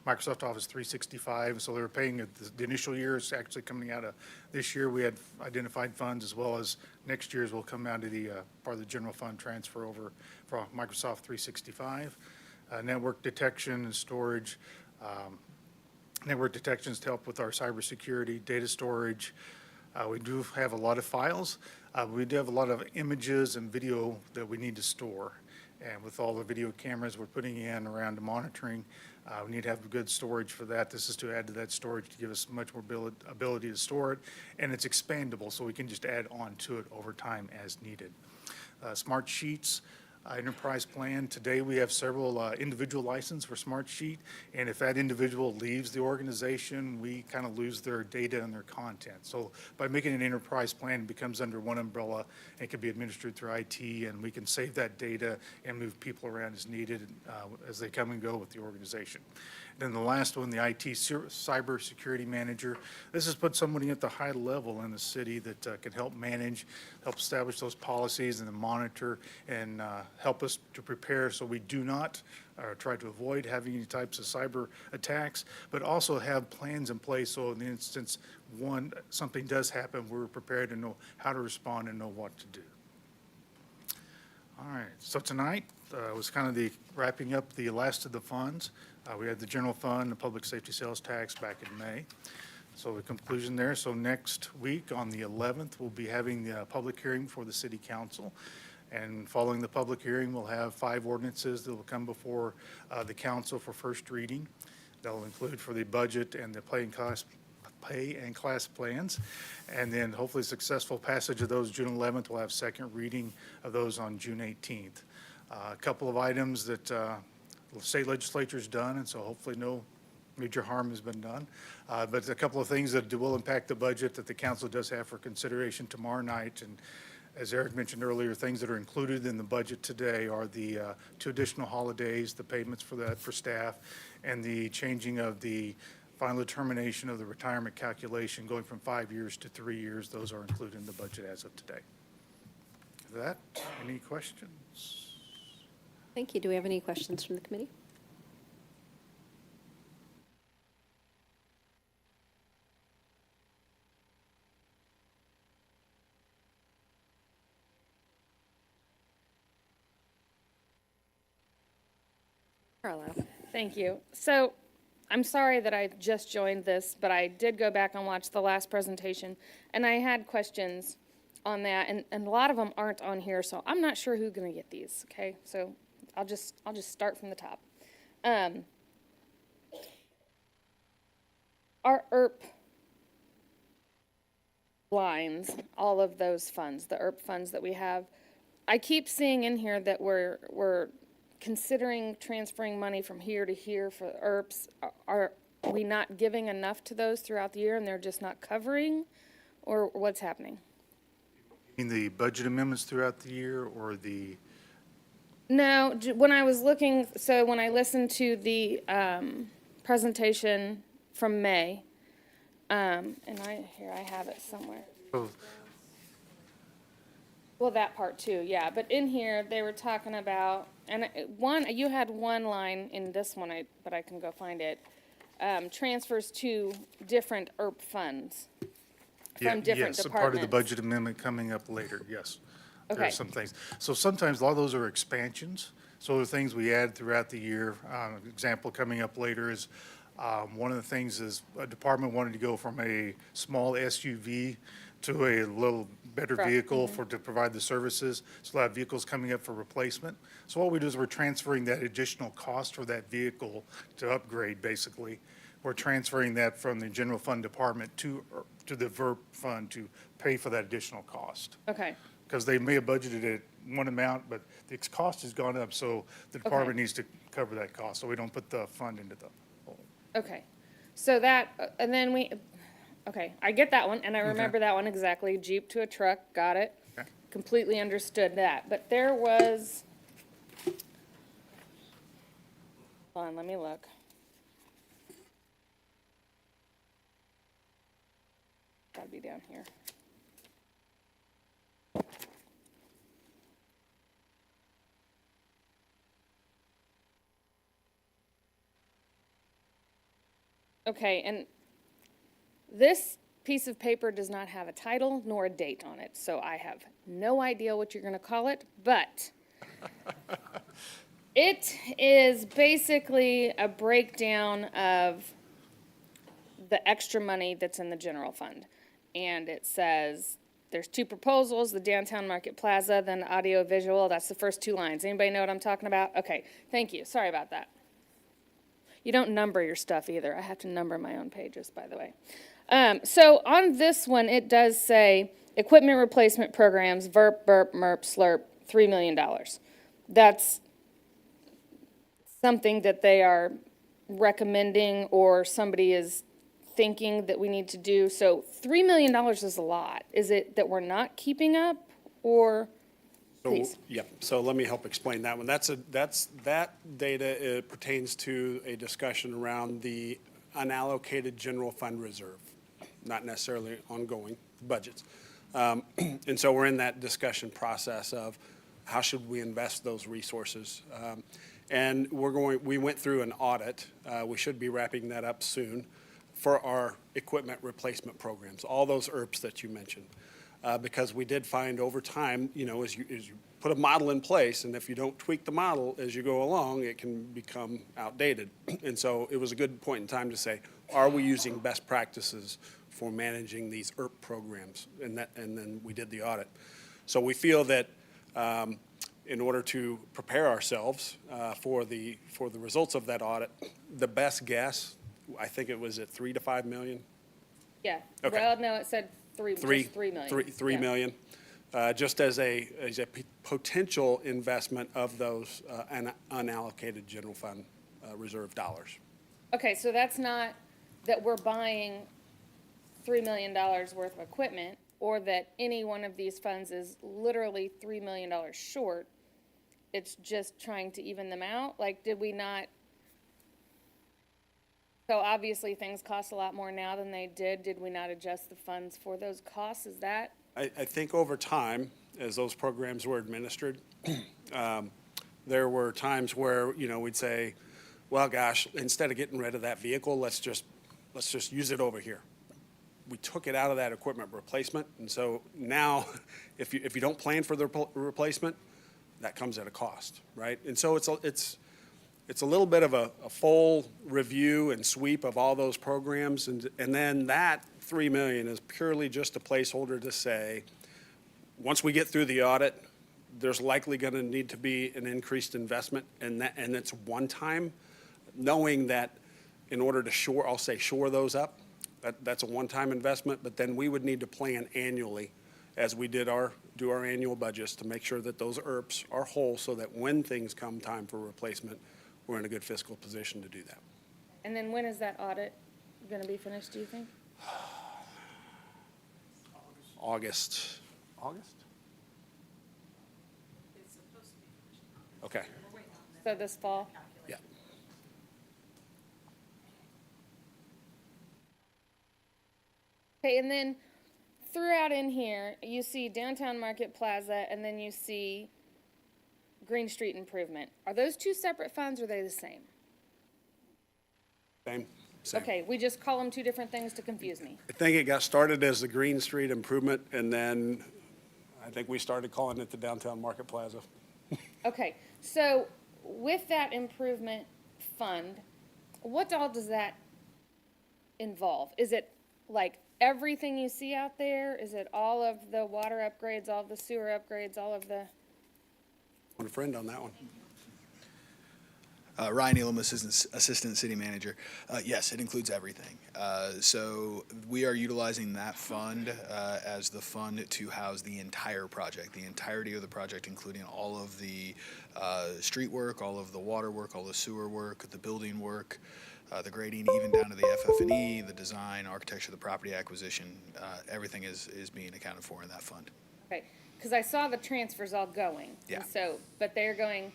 Microsoft Office 365. So they were paying the initial year. It's actually coming out of this year. We had identified funds as well as next year's will come out of the part of the general fund transfer over for Microsoft 365. Network detection and storage. Network detections to help with our cybersecurity, data storage. We do have a lot of files. We do have a lot of images and video that we need to store. And with all the video cameras we're putting in around the monitoring, we need to have good storage for that. This is to add to that storage to give us much more ability to store it. And it's expandable, so we can just add on to it over time as needed. Smart Sheets. Enterprise plan. Today we have several individual licenses for Smartsheet, and if that individual leaves the organization, we kind of lose their data and their content. So by making an enterprise plan, it becomes under one umbrella. It can be administered through IT, and we can save that data and move people around as needed as they come and go with the organization. Then the last one, the IT cybersecurity manager. This has put somebody at the high level in the city that can help manage, help establish those policies and then monitor and help us to prepare so we do not try to avoid having any types of cyber attacks, but also have plans in place so in the instance something does happen, we're prepared to know how to respond and know what to do. All right, so tonight was kind of the wrapping up the last of the funds. We had the general fund, the public safety sales tax back in May. So the conclusion there. So next week on the 11th, we'll be having the public hearing for the city council. And following the public hearing, we'll have 5 ordinances that will come before the council for first reading. That will include for the budget and the pay and class plans. And then hopefully successful passage of those June 11th. We'll have second reading of those on June 18th. A couple of items that the state legislature's done, and so hopefully no major harm has been done. But a couple of things that will impact the budget that the council does have for consideration tomorrow night. And as Eric mentioned earlier, things that are included in the budget today are the 2 additional holidays, the payments for that for staff, and the changing of the final determination of the retirement calculation going from 5 years to 3 years. Those are included in the budget as of today. With that, any questions? Thank you. Do we have any questions from the committee? Carlisle. Thank you. So I'm sorry that I just joined this, but I did go back and watch the last presentation, and I had questions on that, and a lot of them aren't on here, so I'm not sure who's going to get these, okay? So I'll just start from the top. Our ERP lines, all of those funds, the ERP funds that we have, I keep seeing in here that we're considering transferring money from here to here for ERPs. Are we not giving enough to those throughout the year and they're just not covering, or what's happening? In the budget amendments throughout the year, or the? No, when I was looking, so when I listened to the presentation from May, and I have it somewhere. Oh. Well, that part too, yeah. But in here, they were talking about, and you had one line in this one, but I can go find it. Transfers to different ERP funds from different yes, departments. part of the budget amendment coming up later, yes. There Okay. are some things. So sometimes a lot of those are expansions. So the things we add throughout the year. Example coming up later is one of the things is a department wanted to go from a small SUV to a little better Correct. vehicle to provide the services. So a lot of vehicles coming up for replacement. So what we do is we're transferring that additional cost for that vehicle to upgrade, basically. We're transferring that from the general fund department to the VERP fund to pay for that additional cost. Okay. Because they may have budgeted it one amount, but the cost has gone up, so the department needs to cover that cost, so we don't put the fund into the hole. Okay. So that, and then okay, I get that one, and I remember that one exactly. Jeep to a truck, got it. Okay. Completely understood that. But there was, hold on, let me look. Gotta be down here. Okay, and this piece of paper does not have a title nor a date on it, so I have no idea what you're gonna call it, but it is basically a breakdown of the extra money that's in the general fund. And it says, there's two proposals, the downtown market plaza, then audio visual, that's the first two lines. Anybody know what I'm talking about? Okay, thank you, sorry about that. You don't number your stuff either. I have to number my own pages, by the way. So on this one, it does say equipment replacement programs, VERP, BURP, MERP, SLURP, $3 million. That's something that they are recommending or somebody is thinking that we need to do. So $3 million is a lot. Is it that we're not keeping up, or? Please. Yeah, so let me help explain that one. That data pertains to a discussion around the unallocated general fund reserve, not necessarily ongoing budgets. And so we're in that discussion process of how should we invest those resources. And we went through an audit. We should be wrapping that up soon for our equipment replacement programs, all those ERPs that you mentioned. Because we did find over time, as you put a model in place, and if you don't tweak the model as you go along, it can become outdated. And so it was a good point in time to say, are we using best practices for managing these ERP programs? And then we did the audit. So we feel that in order to prepare ourselves for the results of that audit, the best guess, I think it was at 3 to 5 million. Yeah. Okay. Well, no, it said just 3 million. 3 Yeah. million, just as a potential investment of those unallocated general fund reserve dollars. Okay, so that's not that we're buying $3 million worth of equipment, or that any one of these funds is literally $3 million short. It's just trying to even them out. Like, did we not So obviously, things cost a lot more now than they did. Did we not adjust the funds for those costs? Is that? I think over time, as those programs were administered, there were times where, we'd say, well, gosh, instead of getting rid of that vehicle, let's just use it over here. We took it out of that equipment replacement, and so now, if you don't plan for the replacement, that comes at a cost, right? And so it's a little bit of a full review and sweep of all those programs, and then that $3 million is purely just a placeholder to say, once we get through the audit, there's likely going to need to be an increased investment, and it's one time, knowing that in order to shore those up, that's a one-time investment, but then we would need to plan annually as we do our annual budgets to make sure that those IRPs are whole so that when things come time for replacement, we're in a good fiscal position to do that. And then when is that audit going to be finished, do you think? August? Okay. So this fall? Yeah. Okay, and then throughout in here, you see Downtown Market Plaza, and then you see Green Street Improvement. Are those two separate funds, or are they the same? Same. Okay, we just call them two different things to confuse me. I think it got started as the Green Street Improvement, and then I think we started calling it the Downtown Market Plaza. Okay, so with that improvement fund, what all does that involve? Is it like everything you see out there? Is it all of the water upgrades, all of the sewer upgrades, all of the? Want a friend on that one. Ryan Elam, Assistant City Manager. Yes, it includes everything. So we are utilizing that fund as the fund to house the entire project, the entirety of the project, including all of the street work, all of the water work, all the sewer work, the building work, the grading, even down to the FF&E, the design, architecture, the property acquisition. Everything is being accounted for in that fund. Okay, because I saw the transfers all going. Yeah. And so, but they're going,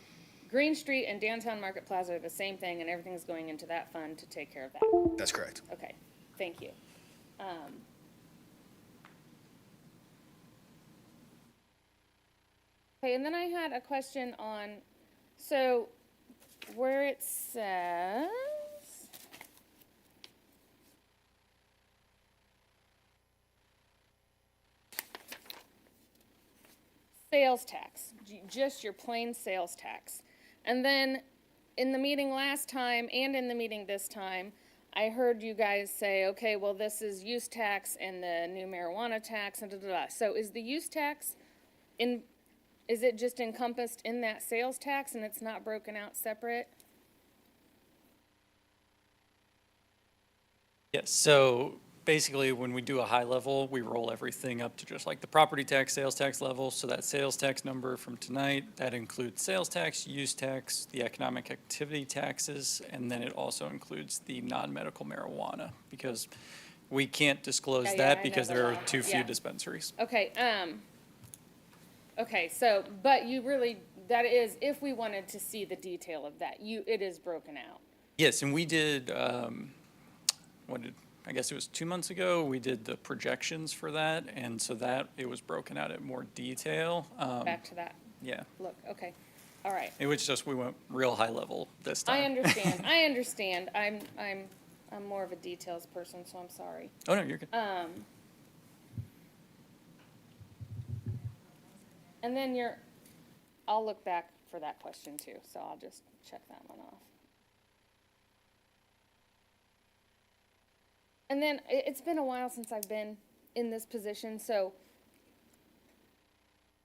Green Street and Downtown Market Plaza are the same thing, and everything's going into that fund to take care of that. That's correct. Okay, thank you. Okay, and then I had a question on, so where it says, sales tax, just your plain sales tax. And then in the meeting last time and in the meeting this time, I heard you guys say, okay, well, this is use tax and the new marijuana tax and da-da-da. So is the use tax is it just encompassed in that sales tax and it's not broken out separate? Yes, so basically when we do a high level, we roll everything up to just like the property tax, sales tax level. So that sales tax number from tonight, that includes sales tax, use tax, the economic activity taxes, and then it also includes the non-medical marijuana because we can't disclose that because there are too few dispensaries. Okay, okay, so, but you really, that is, if we wanted to see the detail of that, it is broken out. Yes, and we did, I guess it was 2 months ago, we did the projections for that, and so that, it was broken out in more detail. Back to that. Yeah. Look, okay, all right. It was just, we went real high level this time. I understand, I understand. I'm more of a details person, so I'm sorry. Oh, no, you're good. And then I'll look back for that question too, so I'll just check that one off. And then it's been a while since I've been in this position, so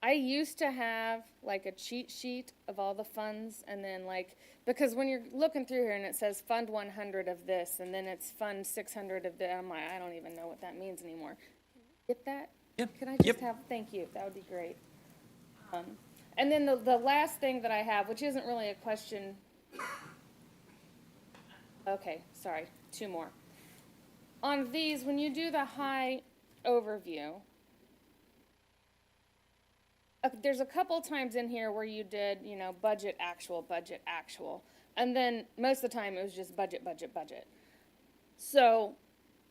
I used to have like a cheat sheet of all the funds, and then because when you're looking through here and it says Fund 100 of this, and then it's Fund 600 of that, I'm like, I don't even know what that means anymore. Can you get that? Yep. Can I just have, thank you, that would be great. And then the last thing that I have, which isn't really a question. Okay, sorry, two more. On these, when you do the high overview, there's a couple times in here where you did, budget, actual, and then most of the time it was just budget, budget, budget. So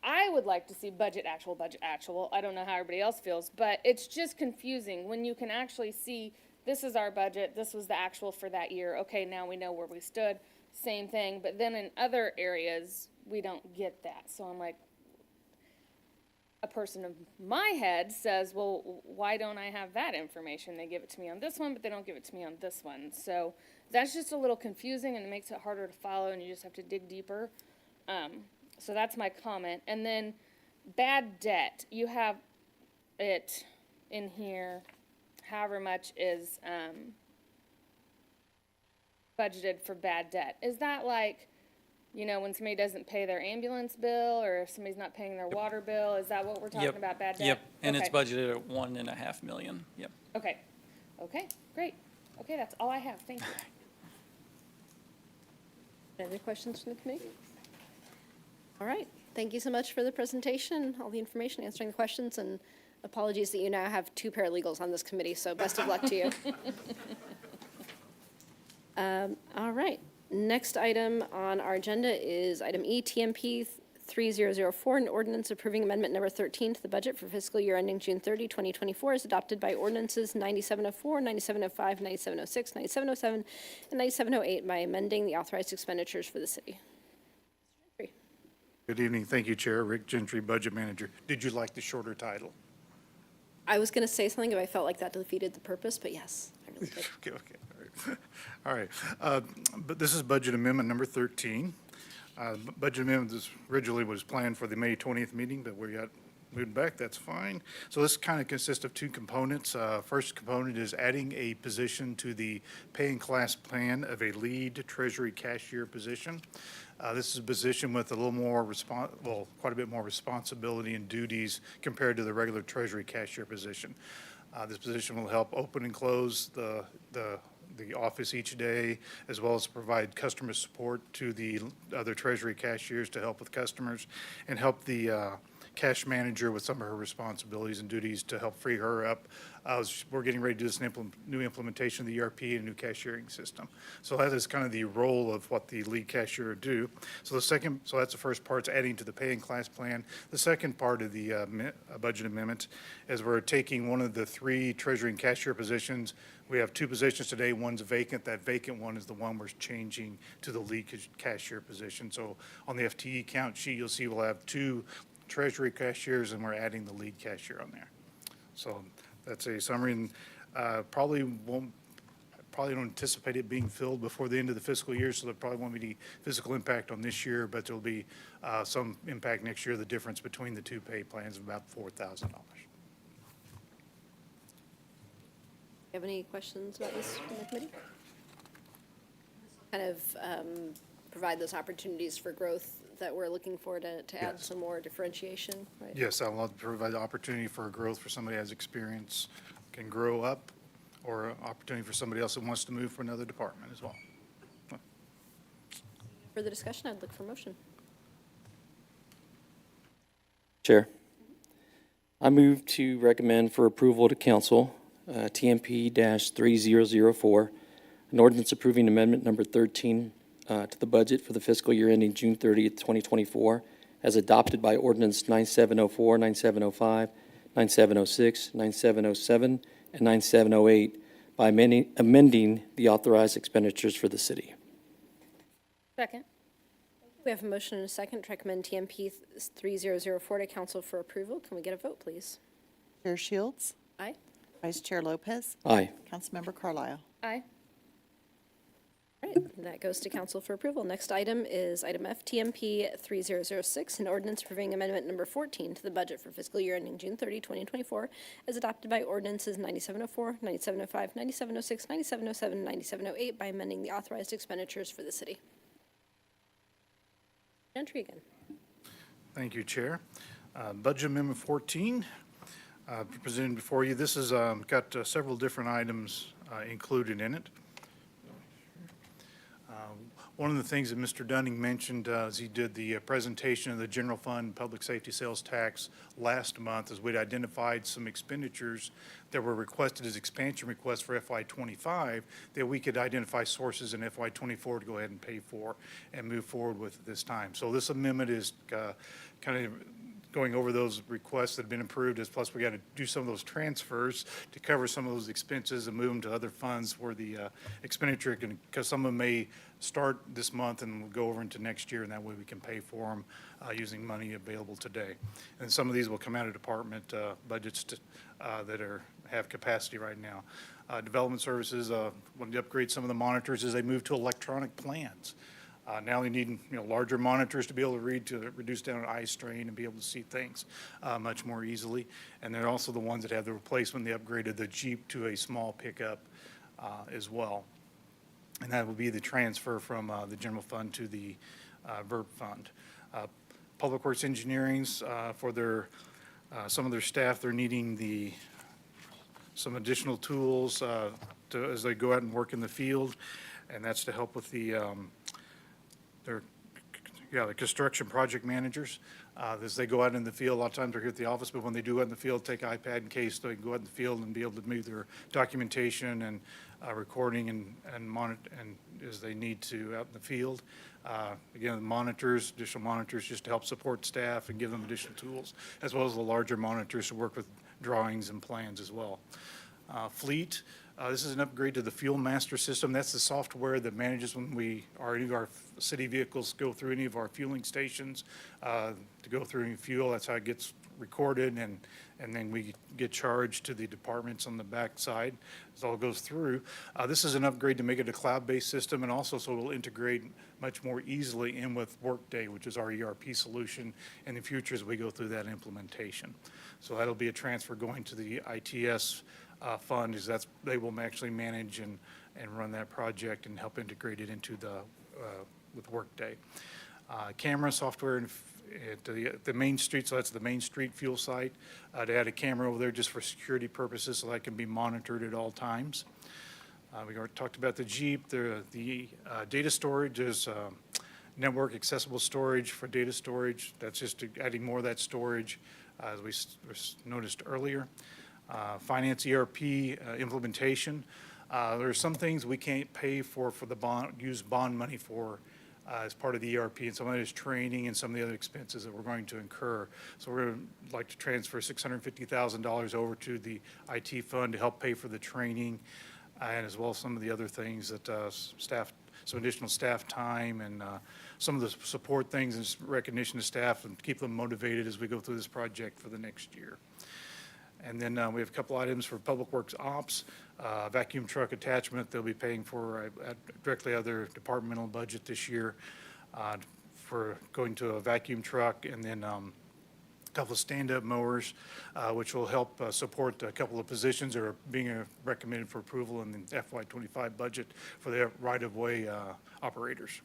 I would like to see budget actual. I don't know how everybody else feels, but it's just confusing when you can actually see this is our budget, this was the actual for that year. Okay, now we know where we stood. Same thing, but then in other areas, we don't get that. So I'm like, a person of my head says, well, why don't I have that information? They give it to me on this one, but they don't give it to me on this one. So that's just a little confusing, and it makes it harder to follow, and you just have to dig deeper. So that's my comment. And then bad debt, you have it in here, however much is budgeted for bad debt. Is that like, you know, when somebody doesn't pay their ambulance bill, or if somebody's not paying their water bill? Is that what we're talking about, bad debt? Yep, and it's Okay. budgeted at $1.5 million, yep. Okay, okay, great. Okay, that's all I have, thank you. Any other questions from the committee? All right, thank you so much for the presentation, all the information, answering the questions, and apologies that you now have 2 paralegals on this committee, so best of luck to you. All right, next item on our agenda is item E, TMP 3004, an ordinance approving amendment number 13 to the budget for fiscal year ending June 30, 2024, is adopted by ordinances 9704, 9705, 9706, 9707, and 9708 by amending the authorized expenditures for the city. Good evening. Thank you, Chair. Rick Gentry, Budget Manager. Did you like the shorter title? I was going to say something if I felt like that defeated the purpose, but yes, I really did. Okay. All right. But this is Budget Amendment number 13. Budget amendment originally was planned for the May 20th meeting, but we got moved back. That's fine. So this kind of consists of 2 components. First component is adding a position to the paying class plan of a lead treasury cashier position. This is a position with a little more quite a bit more responsibility and duties compared to the regular treasury cashier position. This position will help open and close the office each day, as well as provide customer support to the other treasury cashiers to help with customers, and help the cash manager with some of her responsibilities and duties to help free her up. We're getting ready to do this new implementation of the ERP and a new cashiering system. So that is kind of the role of what the lead cashier would do. So that's the first part, adding to the paying class plan. The second part of the budget amendment is we're taking one of the 3 treasury and cashier positions. We have 2 positions today. One's vacant. That vacant one is the one we're changing to the lead cashier position. So on the FTE count sheet, you'll see we'll have 2 treasury cashiers, and we're adding the lead cashier on there. So that's a summary, and probably don't anticipate it being filled before the end of the fiscal year, so there probably won't be any physical impact on this year, but there'll be some impact next year. The difference between the 2 pay plans is about $4,000. You have any questions about this from the committee? Kind of provide those opportunities for growth that we're looking for to add some more differentiation, right? Yes, I love to provide the opportunity for growth for somebody who has experience, can grow up, or opportunity for somebody else that wants to move for another department as well. Further discussion, I'd look for motion. Chair, I move to recommend for approval to council TMP-3004, an ordinance approving amendment number 13 to the budget for the fiscal year ending June 30th, 2024, as adopted by ordinance 9704, 9705, 9706, 9707, and 9708 by amending the authorized expenditures for the city. Second. We have a motion and a second to recommend TMP 3004 to council for approval. Can we get a vote, please? Chair Shields? Aye. Vice Chair Lopez? Aye. Councilmember Carlisle? Aye. All right, that goes to council for approval. Next item is item F, TMP 3006, an ordinance approving amendment number 14 to the budget for fiscal year ending June 30, 2024, as adopted by ordinances 9704, 9705, 9706, 9707, and 9708 by amending the authorized expenditures for the city. Gentry again. Thank you, Chair. Budget Amendment 14, presented before you. This has got several different items included in it. One of the things that Mr. Dunning mentioned as he did the presentation of the general fund public safety sales tax last month is we'd identified some expenditures that were requested as expansion requests for FY25 that we could identify sources in FY24 to go ahead and pay for and move forward with this time. So this amendment is kind of going over those requests that have been approved, as plus we got to do some of those transfers to cover some of those expenses and move them to other funds where the expenditure can, because some of them may start this month and will go over into next year, and that way we can pay for them using money available today. And some of these will come out of department budgets that have capacity right now. Development services, want to upgrade some of the monitors as they move to electronic plans. Now we need larger monitors to be able to read, to reduce down eye strain and be able to see things much more easily. And they're also the ones that have the replacement, they upgraded the Jeep to a small pickup as well. And that will be the transfer from the general fund to the VERP fund. Public Works Engineering's for their some of their staff, they're needing some additional tools as they go out and work in the field, and that's to help with the construction project managers. As they go out in the field, a lot of times they're here at the office, but when they do out in the field, take iPad in case they can go out in the field and be able to move their documentation and recording and monitor and as they need to out in the field. Again, monitors, additional monitors just to help support staff and give them additional tools, as well as the larger monitors to work with drawings and plans as well. Fleet. This is an upgrade to the Fuel Master system. That's the software that manages when any of our city vehicles go through any of our fueling stations to go through any fuel. That's how it gets recorded, and then we get charged to the departments on the back side as all goes through. This is an upgrade to make it a cloud-based system, and also so it'll integrate much more easily in with Workday, which is our ERP solution in the future as we go through that implementation. So that'll be a transfer going to the ITS fund, is they will actually manage and run that project and help integrate it into with Workday. Camera software at the Main Street, so that's the Main Street fuel site, to add a camera over there just for security purposes so that can be monitored at all times. We already talked about the Jeep. The data storage is network accessible storage for data storage. That's just adding more of that storage as we noticed earlier. Finance ERP implementation. There are some things we can't pay for the use bond money for as part of the ERP, and some of that is training and some of the other expenses that we're going to incur. So we're going to like to transfer $650,000 over to the IT fund to help pay for the training, and as well as some of the other things that some additional staff time and some of the support things and recognition of staff and keep them motivated as we go through this project for the next year. And then we have a couple items for Public Works Ops, vacuum truck attachment they'll be paying for directly out of their departmental budget this year for going to a vacuum truck, and then a couple of stand-up mowers, which will help support a couple of positions that are being recommended for approval in the FY25 budget for the right-of-way operators.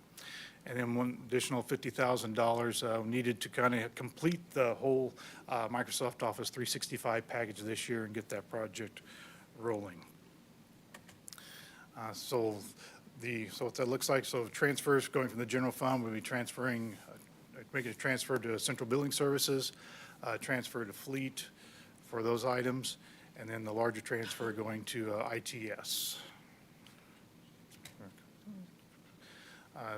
And then one additional $50,000 needed to kind of complete the whole Microsoft Office 365 package this year and get that project rolling. So what that looks like, so transfers going from the general fund, we'll be transferring, making a transfer to Central Building Services, transfer to Fleet for those items, and then the larger transfer going to ITS.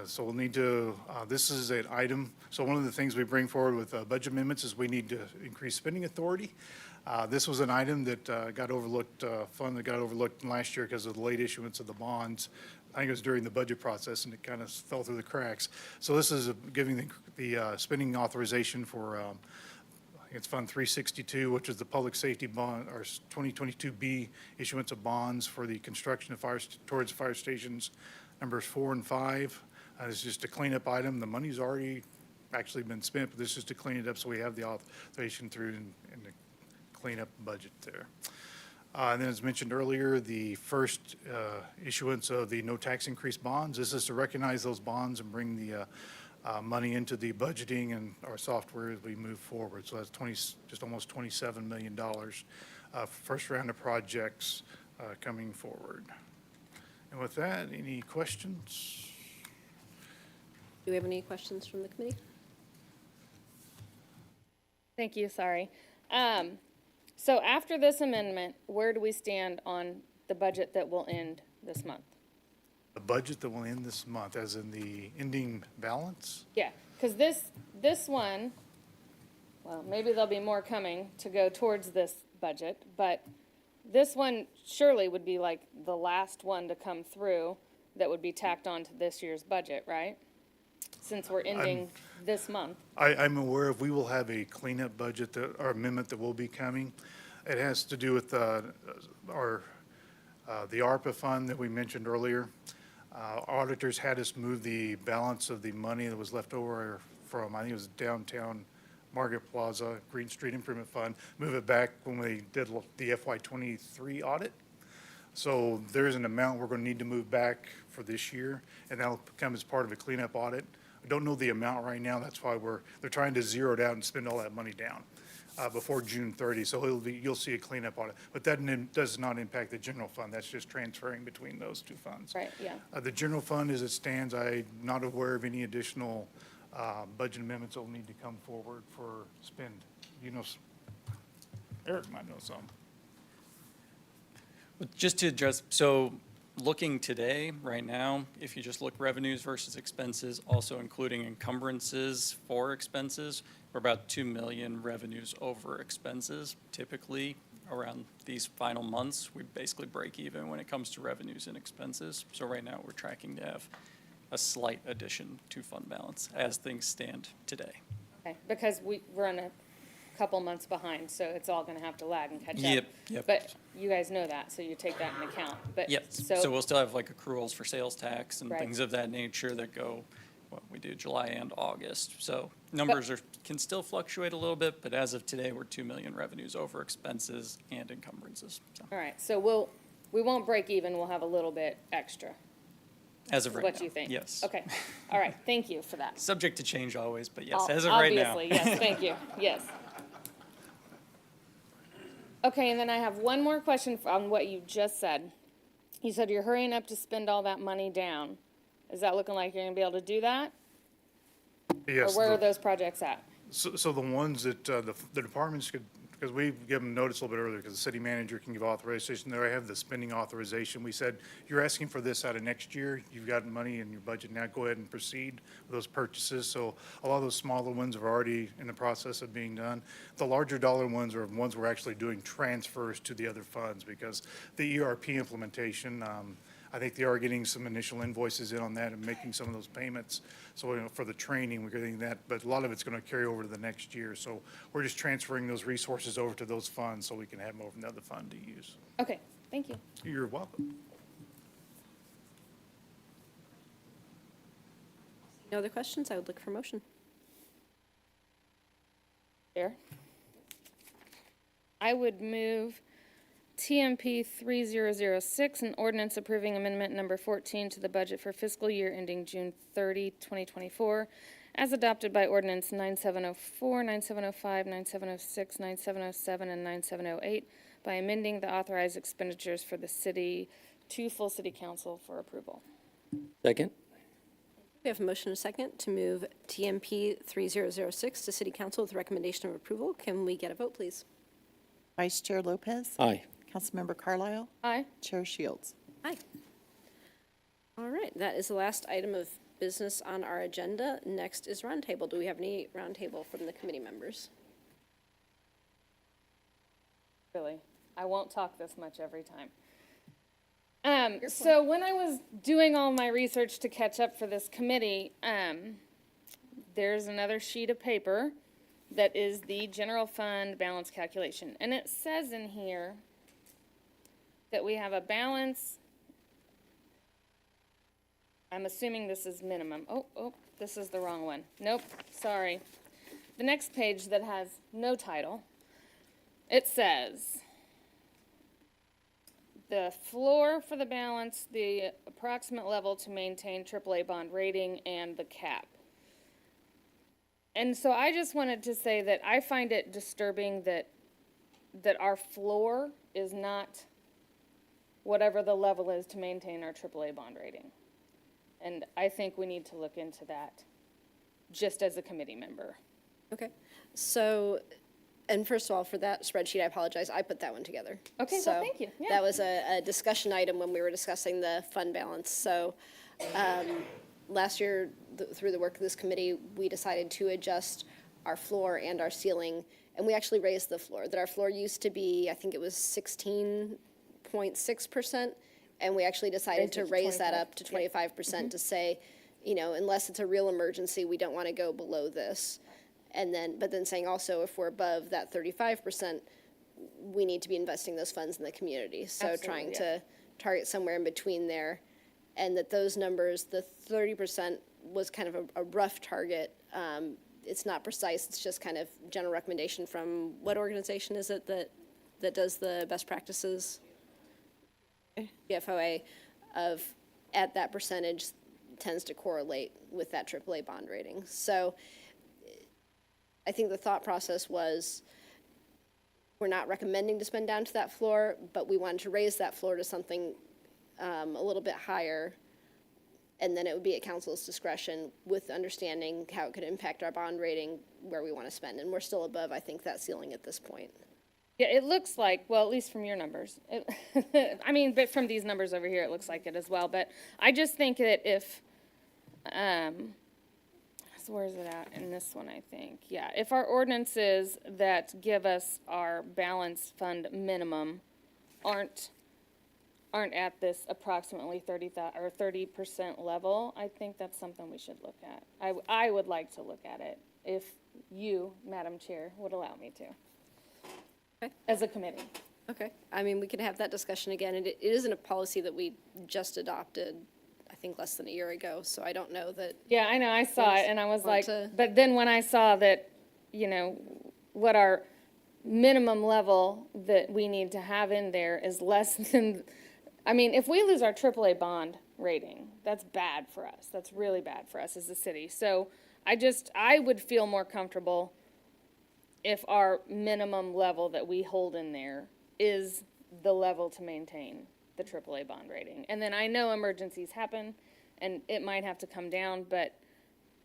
So we'll need to, this is an item, so one of the things we bring forward with budget amendments is we need to increase spending authority. This was an item that got overlooked, fund that got overlooked last year because of the late issuance of the bonds. I think it was during the budget process and it kind of fell through the cracks. So this is giving the spending authorization for, I think it's Fund 362, which is the public safety bond, or 2022B issuance of bonds for the construction of towards fire stations numbers 4 and 5. This is just a cleanup item. The money's already actually been spent, but this is to clean it up so we have the authorization through in the cleanup budget there. And then as mentioned earlier, the first issuance of the no tax increase bonds. This is to recognize those bonds and bring the money into the budgeting and our software as we move forward. So that's just almost $27 million first round of projects coming forward. And with that, any questions? Do we have any questions from the committee? Thank you, sorry. So after this amendment, where do we stand on the budget that will end this month? The budget that will end this month, as in the ending balance? Yeah, because this one, well, maybe there'll be more coming to go towards this budget, but this one surely would be like the last one to come through that would be tacked on to this year's budget, right? Since we're ending this month. I'm aware of, we will have a cleanup budget that, or amendment that will be coming. It has to do with the ARPA fund that we mentioned earlier. Auditors had us move the balance of the money that was left over from, I think it was Downtown Market Plaza, Green Street Improvement Fund, move it back when we did the FY23 audit. So there's an amount we're going to need to move back for this year, and that'll come as part of a cleanup audit. I don't know the amount right now. That's why they're trying to zero it out and spend all that money down before June 30. So you'll see a cleanup audit, but that does not impact the general fund. That's just transferring between those two funds. Right, yeah. The general fund, as it stands, I'm not aware of any additional budget amendments that will need to come forward for spend. You know, Eric might know some. Just to address, so looking today, right now, if you just look revenues versus expenses, also including encumbrances for expenses, we're about 2 million revenues over expenses. Typically, around these final months, we basically break even when it comes to revenues and expenses. So right now, we're tracking to have a slight addition to fund balance as things stand today. Okay, because we're on a couple months behind, so it's all gonna have to lag and catch up. Yep. But you guys know that, so you take that into account. But Yep, so we'll still have like accruals for sales tax and Right. things of that nature that go, what we do July and August. So numbers can still fluctuate a little bit, but as of today, we're 2 million revenues over expenses and encumbrances. So All right, so we won't break even, we'll have a little bit extra. as of is right what now, you think? yes. Okay, all right, thank you for that. Subject to change always, but yes, as of right now. Obviously, yes, thank you, yes. Okay, and then I have one more question on what you just said. You said you're hurrying up to spend all that money down. Is that looking like you're gonna be able to do that? Yes. Or where are those projects at? So the ones that the departments could, because we gave them notice a little bit earlier, because the city manager can give authorization. There I have the spending authorization. We said, you're asking for this out of next year. You've got money in your budget now. Go ahead and proceed with those purchases. So a lot of those smaller ones are already in the process of being done. The larger dollar ones are ones we're actually doing transfers to the other funds, because the ERP implementation, I think they are getting some initial invoices in on that and making some of those payments. So, for the training, we're getting that, but a lot of it's going to carry over to the next year. So we're just transferring those resources over to those funds so we can have them over in the other fund to use. Okay, thank you. You're welcome. No other questions? I would look for motion. Chair? I would move TMP 3006, an ordinance approving amendment number 14 to the budget for fiscal year ending June 30, 2024, as adopted by ordinance 9704, 9705, 9706, 9707, and 9708, by amending the authorized expenditures for the city to full city council for approval. Second? We have a motion and a second to move TMP 3006 to City Council with recommendation of approval. Can we get a vote, please? Vice Chair Lopez. Aye. Councilmember Carlisle. Aye. Chair Shields. Aye. All right, that is the last item of business on our agenda. Next is roundtable. Do we have any roundtable from the committee members? Really, I won't talk this much every time. So when I was doing all my research to catch up for this committee, there's another sheet of paper that is the general fund balance calculation. And it says in here that we have a balance. I'm assuming this is minimum. Oh, this is the wrong one. Nope, sorry. The next page that has no title, it says the floor for the balance, the approximate level to maintain AAA bond rating, and the cap. And so I just wanted to say that I find it disturbing that our floor is not whatever the level is to maintain our AAA bond rating. And I think we need to look into that just as a committee member. Okay, so, and first of all, for that spreadsheet, I apologize, I put that one together. Okay, well, thank you. Yeah. That was a discussion item when we were discussing the fund balance. So last year, through the work of this committee, we decided to adjust our floor and our ceiling, and we actually raised the floor. That our floor used to be, I think it was 16.6%, and we actually decided to raise that up to 25% to say, you know, unless it's a real emergency, we don't want to go below this. And then, but then saying also, if we're above that 35%, we need to be investing those funds in the community. So Absolutely, trying yeah. to target somewhere in between there, and that those numbers, the 30% was kind of a rough target. It's not precise, it's just kind of general recommendation from, what organization is it that does the best practices? FOA of, at that percentage tends to correlate with that AAA bond rating. So I think the thought process was, we're not recommending to spend down to that floor, but we wanted to raise that floor to something a little bit higher, and then it would be at council's discretion with understanding how it could impact our bond rating, where we want to spend. And we're still above, I think, that ceiling at this point. Yeah, it looks like, well, at least from your numbers. I mean, but from these numbers over here, it looks like it as well. But I just think that if, so where is it at in this one, I think? Yeah, if our ordinances that give us our balanced fund minimum aren't at this approximately 30% level, I think that's something we should look at. I would like to look at it if you, Madam Chair, would allow me to. Okay. As a committee. Okay. I mean, we can have that discussion again. It isn't a policy that we just adopted, I think, less than a year ago, so I don't know that. Yeah, I know, I saw it, and I was like, to- but then when I saw that, you know, what our minimum level that we need to have in there is less than, I mean, if we lose our AAA bond rating, that's bad for us. That's really bad for us as a city. So I would feel more comfortable if our minimum level that we hold in there is the level to maintain the AAA bond rating. And then I know emergencies happen, and it might have to come down, but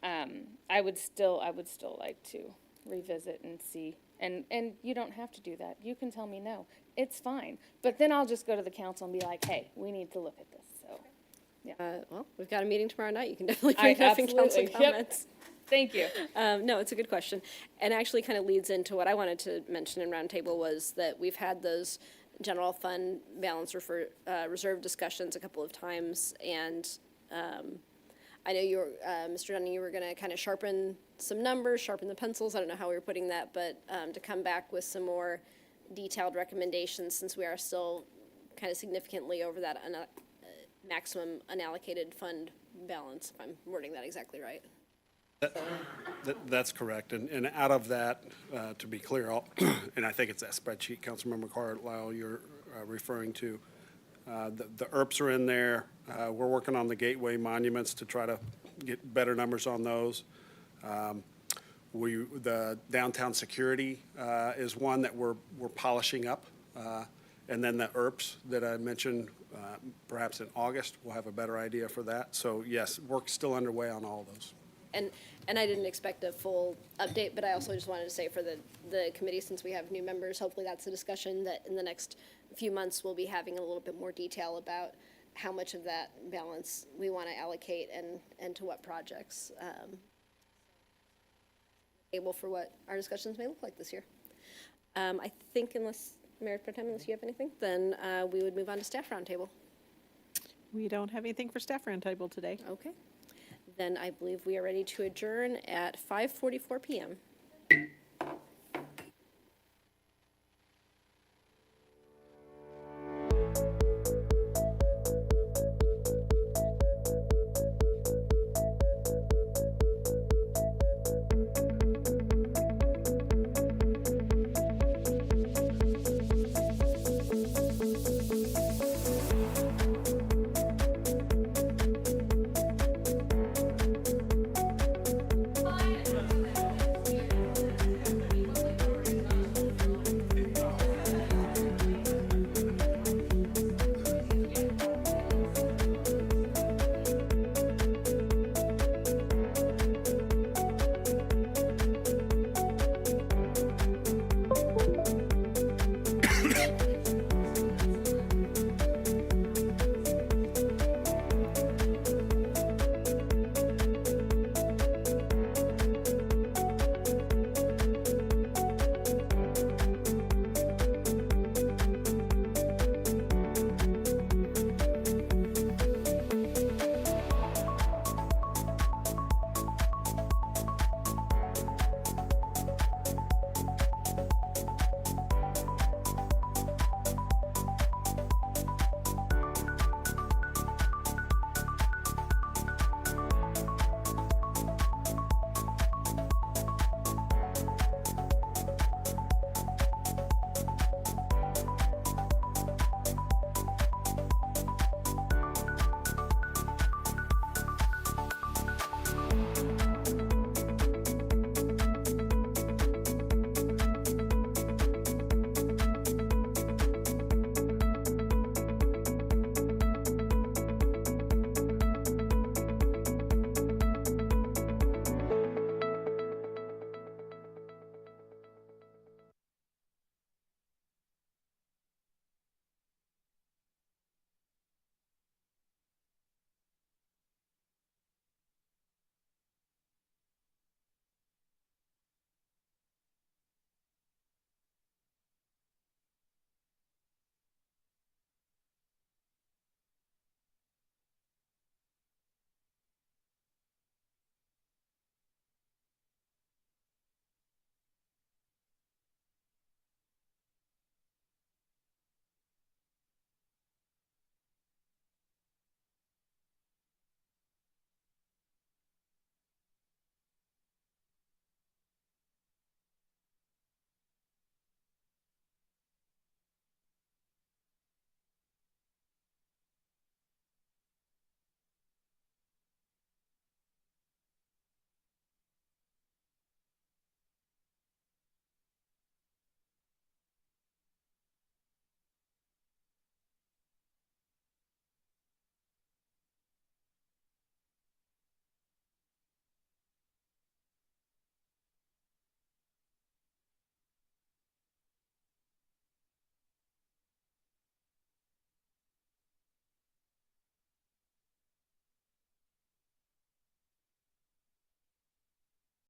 I would still like to revisit and see. And you don't have to do that. You can tell me no. It's fine. But then I'll just go to the council and be like, hey, we need to look at this. So, yeah. Well, we've got a meeting tomorrow night. You can definitely bring it up in council absolutely. comments. Yep. Thank you. No, it's a good question. And actually kind of leads into what I wanted to mention in roundtable was that we've had those general fund balance reserve discussions a couple of times. And I know you were, Mr. Dunning, you were going to kind of sharpen some numbers, sharpen the pencils. I don't know how we were putting that, but to come back with some more detailed recommendations, since we are still kind of significantly over that maximum unallocated fund balance, if I'm wording that exactly right. That's correct, and out of that, to be clear, and I think it's that spreadsheet, Councilmember Carlisle, you're referring to, the ERPs are in there. We're working on the gateway monuments to try to get better numbers on those. The downtown security is one that we're polishing up, and then the ERPs that I mentioned, perhaps in August, we'll have a better idea for that. So yes, work's still underway on all those. And I didn't expect a full update, but I also just wanted to say for the committee, since we have new members, hopefully that's a discussion that in the next few months we'll be having a little bit more detail about how much of that balance we want to allocate and to what projects. Able for what our discussions may look like this year. I think unless, Mayor Pro Tem, unless you have anything, then we would move on to staff roundtable. We don't have anything for staff roundtable today. Okay. Then I believe we are ready to adjourn at 5:44 p.m.